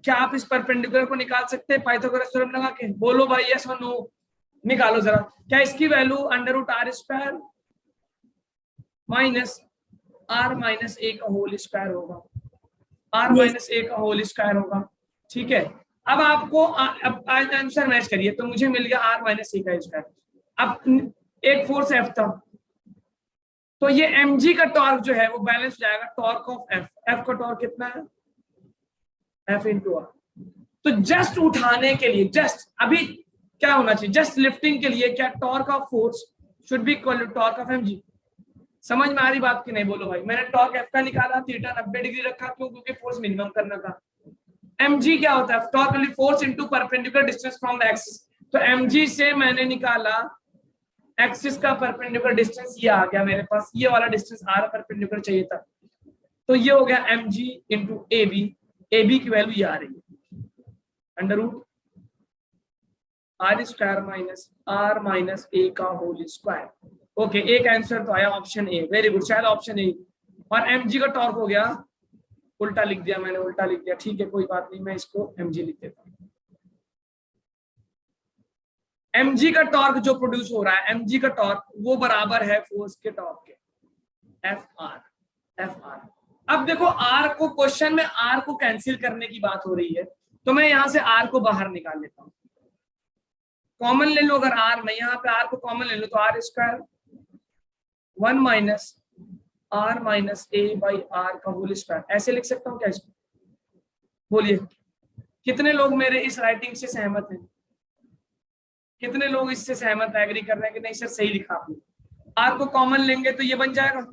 S1: क्या आप इस परपेंडिकुलर को निकाल सकते हैं पाइथागोरस थ्योरम लगा के? बोलो भाई यस और नो, निकालो जरा। क्या इसकी value under root R square minus R minus A का होल स्क्वायर होगा, आर माइनस ए का होल स्क्वायर होगा, ठीक है। अब आपको अब आंसर मैच करिए, तो मुझे मिल गया आर माइनस ए का स्क्वायर। अब एक फोर्स एफ था, तो ये mg का टॉर्क जो है वो बैलेंस हो जाएगा टॉर्क ऑफ एफ। एफ का टॉर्क कितना है, एफ इंटू आर। तो जस्ट उठाने के लिए, जस्ट अभी क्या होना चाहिए, जस्ट लिफ्टिंग के लिए क्या torque of force should be equal to torque of mg। समझ में आ रही बात की नहीं, बोलो भाई। मैंने टॉर्क एफ का निकाला, थीटा 90 डिग्री रखा, क्यों, क्योंकि फोर्स मिनिमम करना था। mg क्या होता है, torque force into perpendicular distance from the axis. तो mg से मैंने निकाला एक्सिस का परपेंडिकुलर डिस्टेंस, ये आ गया मेरे पास, ये वाला डिस्टेंस आर परपेंडिकुलर चाहिए था, तो ये हो गया mg इंटू ए बी की वैल्यू ये आ रही है under root R square minus R minus A का होल स्क्वायर। ओके, एक आंसर तो आया ऑप्शन ए, वेरी गुड, शायद ऑप्शन ए। और mg का टॉर्क हो गया, उल्टा लिख दिया मैंने, उल्टा लिख दिया, ठीक है कोई बात नहीं, मैं इसको mg लिख देता हूँ। mg का टॉर्क जो प्रोड्यूस हो रहा है, mg का टॉर्क वो बराबर है फोर्स के टॉर्क के, एफ आर। अब देखो r को, क्वेश्चन में r को कैंसिल करने की बात हो रही है, तो मैं यहां से r को बाहर निकाल लेता हूं, कॉमन ले लो। अगर r, मैं यहाँ पे r को कॉमन ले लो तो R square 1 minus R minus A by R का होल स्क्वायर, ऐसे लिख सकता हूँ क्या इसको? बोलिए, कितने लोग मेरे इस राइटिंग से सहमत हैं? कितने लोग इससे सहमत एग्री कर रहे हैं कि नहीं सर सही लिखा आपने? आर को कॉमन लेंगे तो ये बन जाएगा,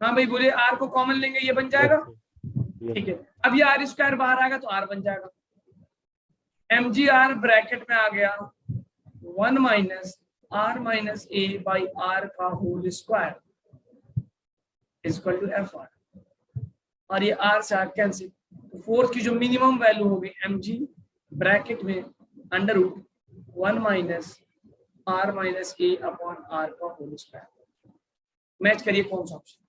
S1: हाँ भाई बोलिए, आर को कॉमन लेंगे ये बन जाएगा, ठीक है। अब ये आर स्क्वायर बाहर आएगा तो आर बन जाएगा, mg आर ब्रैकेट में आ गया 1 minus R minus A by R का whole square equal to F R, और ये आर से आर कैंसिल, तो फोर्स की जो मिनिमम वैल्यू होगी mg ब्रैकेट में under root 1 minus r minus A upon R का होल स्क्वायर। मैच करिए कौन सा ऑप्शन।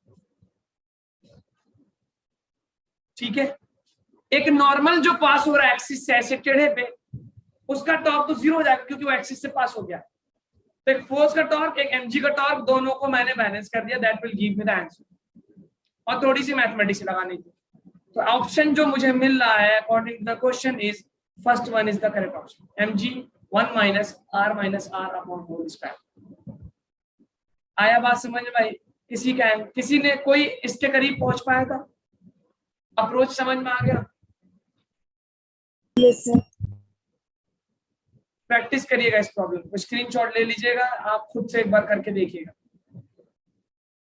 S1: ठीक है, एक नॉर्मल जो पास हो रहा है एक्सिस से ऐसे टेढ़े पे, उसका टॉर्क तो 0 हो जाएगा क्योंकि वो एक्सिस से पास हो गया। तो एक फोर्स का टॉर्क, एक mg का टॉर्क, दोनों को मैंने बैलेंस कर दिया, that will give me the answer. और थोड़ी सी मैथमेटिक्स लगानी थी। तो ऑप्शन जो मुझे मिल रहा है according the question is first one is the correct option, mg 1 minus r upon whole square. आया बात समझ में भाई? किसी ने कोई इसके करीब पहुंच पाया था? अप्रोच समझ में आ गया?
S4: Yes sir.
S1: प्रैक्टिस करिएगा इस प्रॉब्लम को, स्क्रीनशॉट ले लीजिएगा, आप खुद से एक बार करके देखिएगा।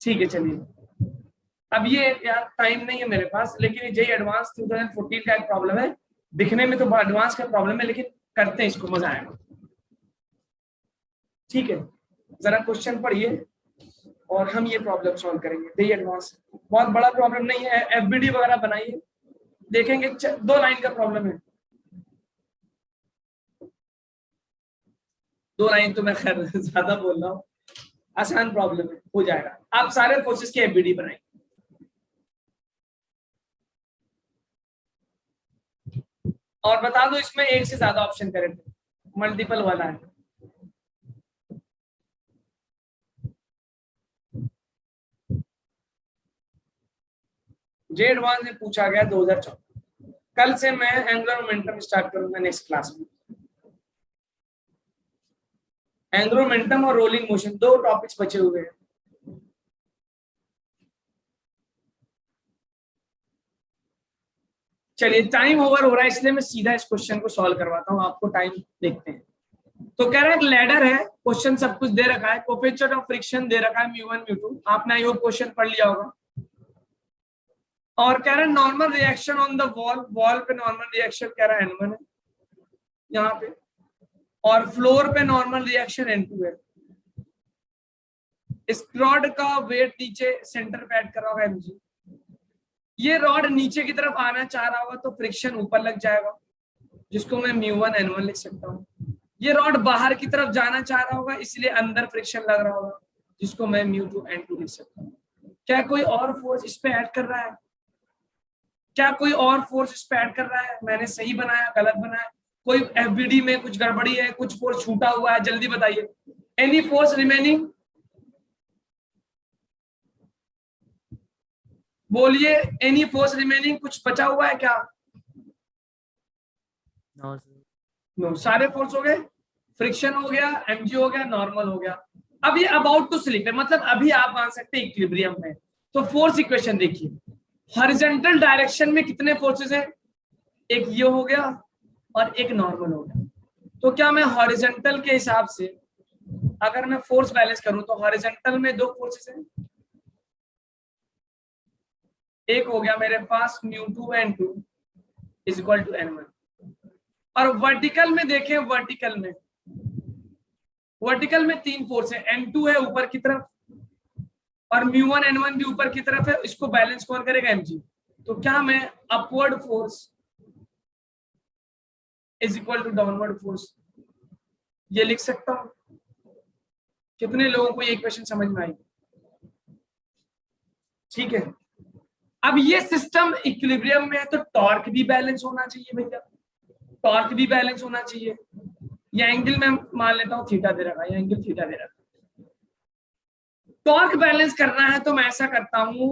S1: ठीक है, चलिए। अब ये यार टाइम नहीं है मेरे पास, लेकिन जेईई एडवांस 2014 का एक प्रॉब्लम है, दिखने में तो एडवांस का प्रॉब्लम है, लेकिन करते हैं इसको, मजा आएगा। ठीक है, जरा क्वेश्चन पढ़िए और हम ये प्रॉब्लम सॉल्व करेंगे। जेईई एडवांस बहुत बड़ा प्रॉब्लम नहीं है, एफबीडी वगैरह बनाइए, देखेंगे। 2 लाइन का प्रॉब्लम है, 2 लाइन तो मैं खैर ज्यादा बोल रहा हूँ, आसान प्रॉब्लम है, हो जाएगा। आप सारे फोर्सेस की एफबीडी बनाएंगे। और बता दो इसमें एक से ज्यादा ऑप्शन करेक्ट है, मल्टीपल वाला है। जे एडवांस में पूछा गया 2014। कल से मैं एंगुलर मोमेंटम स्टार्ट करूंगा नेक्स्ट क्लास में। एंगुलर मोमेंटम और रोलिंग मोशन 2 टॉपिक्स बचे हुए हैं। चलिए, टाइम ओवर हो रहा है इसलिए मैं सीधा इस क्वेश्चन को सॉल्व करवाता हूं, आपको टाइम देखते हैं। तो कह रहा है लैडर है, क्वेश्चन सब कुछ दे रखा है, कोएफिशिएंट ऑफ फ्रिक्शन दे रखा है μ1 μ2, आपने आई होप क्वेश्चन पढ़ लिया होगा। और कह रहा है normal reaction on the wall पे नॉर्मल रिएक्शन कह रहा है n1 है यहाँ पे, और फ्लोर पे नॉर्मल रिएक्शन n2 है। इस रॉड का वेट नीचे सेंटर पे ऐड कर रहा होगा mg। ये रॉड नीचे की तरफ आना चाह रहा होगा तो फ्रिक्शन ऊपर लग जाएगा, जिसको मैं μ1 n1 लिख सकता हूँ। ये रॉड बाहर की तरफ जाना चाह रहा होगा, इसलिए अंदर फ्रिक्शन लग रहा होगा, जिसको मैं μ2 n2 लिख सकता हूँ। क्या कोई और फोर्स इस पे ऐड कर रहा है? क्या कोई और फोर्स इस पे ऐड कर रहा है? मैंने सही बनाया, गलत बनाया? कोई एफबीडी में कुछ गड़बड़ी है, कुछ फोर्स छूटा हुआ है? जल्दी बताइए। Any force remaining? बोलिए, एनी फोर्स रिमेनिंग? कुछ बचा हुआ है क्या? नो, सारे फोर्स हो गए। फ्रिक्शन हो गया, mg हो गया, नॉर्मल हो गया। अब ये अबाउट टू स्लिप है, मतलब अभी आप मान सकते हैं इक्विलिब्रियम में। तो फोर्स इक्वेशन देखिए, हॉरिजॉन्टल डायरेक्शन में कितने फोर्सेस हैं? एक ये हो गया और एक नॉर्मल हो गया। तो क्या मैं हॉरिजॉन्टल के हिसाब से अगर मैं फोर्स बैलेंस करूं तो हॉरिजॉन्टल में 2 फोर्सेस हैं। एक हो गया मेरे पास μ2 n2 is equal to n1, और वर्टिकल में देखें, वर्टिकल में 3 फोर्स है। n2 है ऊपर की तरफ और μ1 n1 भी ऊपर की तरफ है, इसको बैलेंस कौन करेगा? mg। तो क्या मैं upward force is equal to downward force ये लिख सकता हूं? कितने लोगों को ये इक्वेशन समझ में आई? ठीक है, अब ये सिस्टम इक्विलिब्रियम में है तो टॉर्क भी बैलेंस होना चाहिए भैया, टॉर्क भी बैलेंस होना चाहिए। ये एंगल मैं मान लेता हूं थीटा दे रखा है, ये एंगल थीटा दे रखा है। टॉर्क बैलेंस करना है तो मैं ऐसा करता हूं,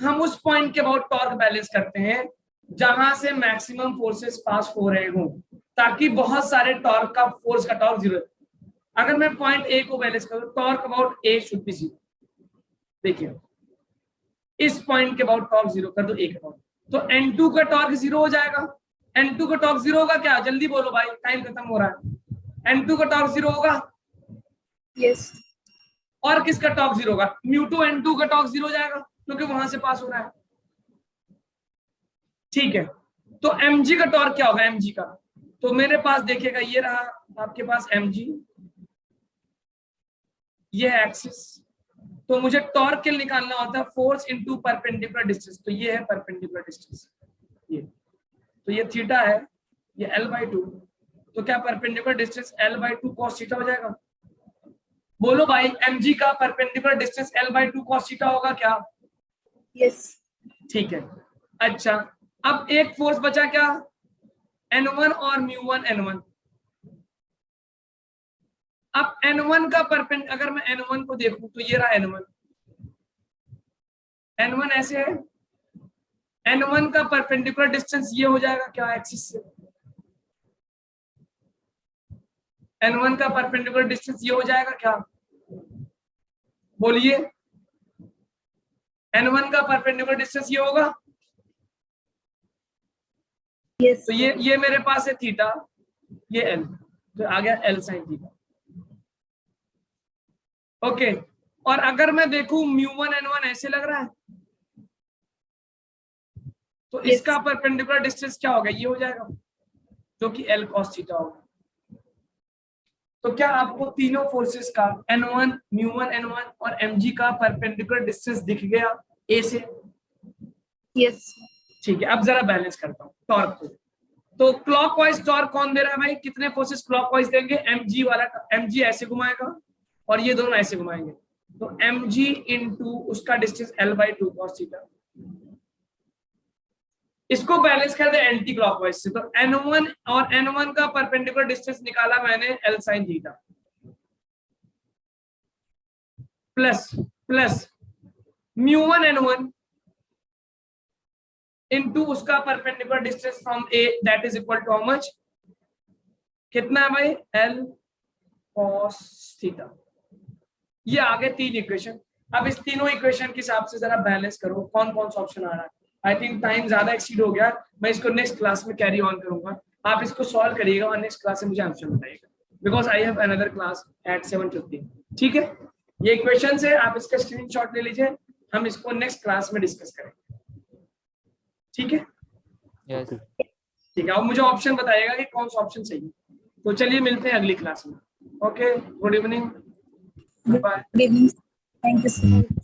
S1: हम उस पॉइंट के अबाउट टॉर्क बैलेंस करते हैं जहां से मैक्सिमम फोर्सेस पास हो रहे हो, ताकि बहुत सारे टॉर्क का फोर्स का टॉर्क 0। अगर मैं पॉइंट ए को बैलेंस करूं, torque about A should be 0। देखिए, इस पॉइंट के अबाउट टॉर्क 0 कर दो, ए के अबाउट, तो n2 का टॉर्क 0 हो जाएगा। n2 का टॉर्क 0 होगा क्या? जल्दी बोलो भाई, टाइम खत्म हो रहा है। n2 का टॉर्क 0 होगा?
S4: यस।
S1: और किसका टॉर्क 0 होगा? μ2 n2 का टॉर्क 0 हो जाएगा क्योंकि वहां से पास हो रहा है। ठीक है, तो mg का टॉर्क क्या होगा? mg का, तो मेरे पास देखिएगा ये रहा आपके पास mg, ये है एक्सिस। तो मुझे टॉर्क के लिए निकालना होता है फोर्स इनटू परपेंडिकुलर डिस्टेंस, तो ये है परपेंडिकुलर डिस्टेंस, ये तो ये थीटा है, ये l/2, तो क्या perpendicular distance L/2 cos theta हो जाएगा? बोलो भाई, mg का perpendicular distance L/2 cos theta होगा क्या?
S4: Yes.
S1: ठीक है। अच्छा, अब एक फोर्स बचा क्या? N1 और μ1 N1। अब N1 का परपेंड, अगर मैं N1 को देखूं तो ये रहा N1। N1 ऐसे है, N1 का परपेंडिकुलर डिस्टेंस ये हो जाएगा क्या एक्सिस से? N1 का परपेंडिकुलर डिस्टेंस ये हो जाएगा क्या? बोलिए, N1 का परपेंडिकुलर डिस्टेंस ये होगा।
S4: Yes.
S1: तो ये मेरे पास है थीटा, ये L, तो आ गया L sin थीटा। ओके, और अगर मैं देखूं μ1 N1 ऐसे लग रहा है, तो
S4: Yes.
S1: इसका परपेंडिकुलर डिस्टेंस क्या होगा? ये हो जाएगा, जो कि L cos थीटा होगा। तो क्या आपको तीनों फोर्सेस का N1, μ1 N1 और mg का परपेंडिकुलर डिस्टेंस दिख गया A से?
S4: Yes.
S1: ठीक है, अब जरा बैलेंस करता हूँ टॉर्क को। तो क्लॉकवाइज टॉर्क कौन दे रहा है भाई? कितने फोर्सेस क्लॉकवाइज देंगे? mg वाला, mg ऐसे घुमाएगा और ये दोनों ऐसे घुमाएंगे, तो mg इंटू उसका डिस्टेंस L/2 cos थीटा। इसको बैलेंस कर दे एंटी क्लॉकवाइज से, तो N1 और N1 का परपेंडिकुलर डिस्टेंस निकाला मैंने L sin theta, plus μ1 N1 into उसका perpendicular distance from A, that is equal to how much? कितना है भाई? L cos theta. ये आगे तीन इक्वेशन। अब इस तीनों इक्वेशन के हिसाब से जरा बैलेंस करो कौन कौन सा ऑप्शन आ रहा है। आई थिंक टाइम ज्यादा एक्सीड हो गया, मैं इसको नेक्स्ट क्लास में कैरी ऑन करूंगा। आप इसको सॉल्व करिएगा और नेक्स्ट क्लास में मुझे आंसर बताइएगा, because I have another class at 7:15। ठीक है, ये इक्वेशन है, आप इसका स्क्रीनशॉट ले लीजिए, हम इसको नेक्स्ट क्लास में डिस्कस करेंगे। ठीक है,
S2: यस
S1: ठीक है, अब मुझे ऑप्शन बताइएगा कि कौन सा ऑप्शन सही है। तो चलिए मिलते हैं अगली क्लास में। Okay, good evening, bye.
S4: Good evening. Thank you so much.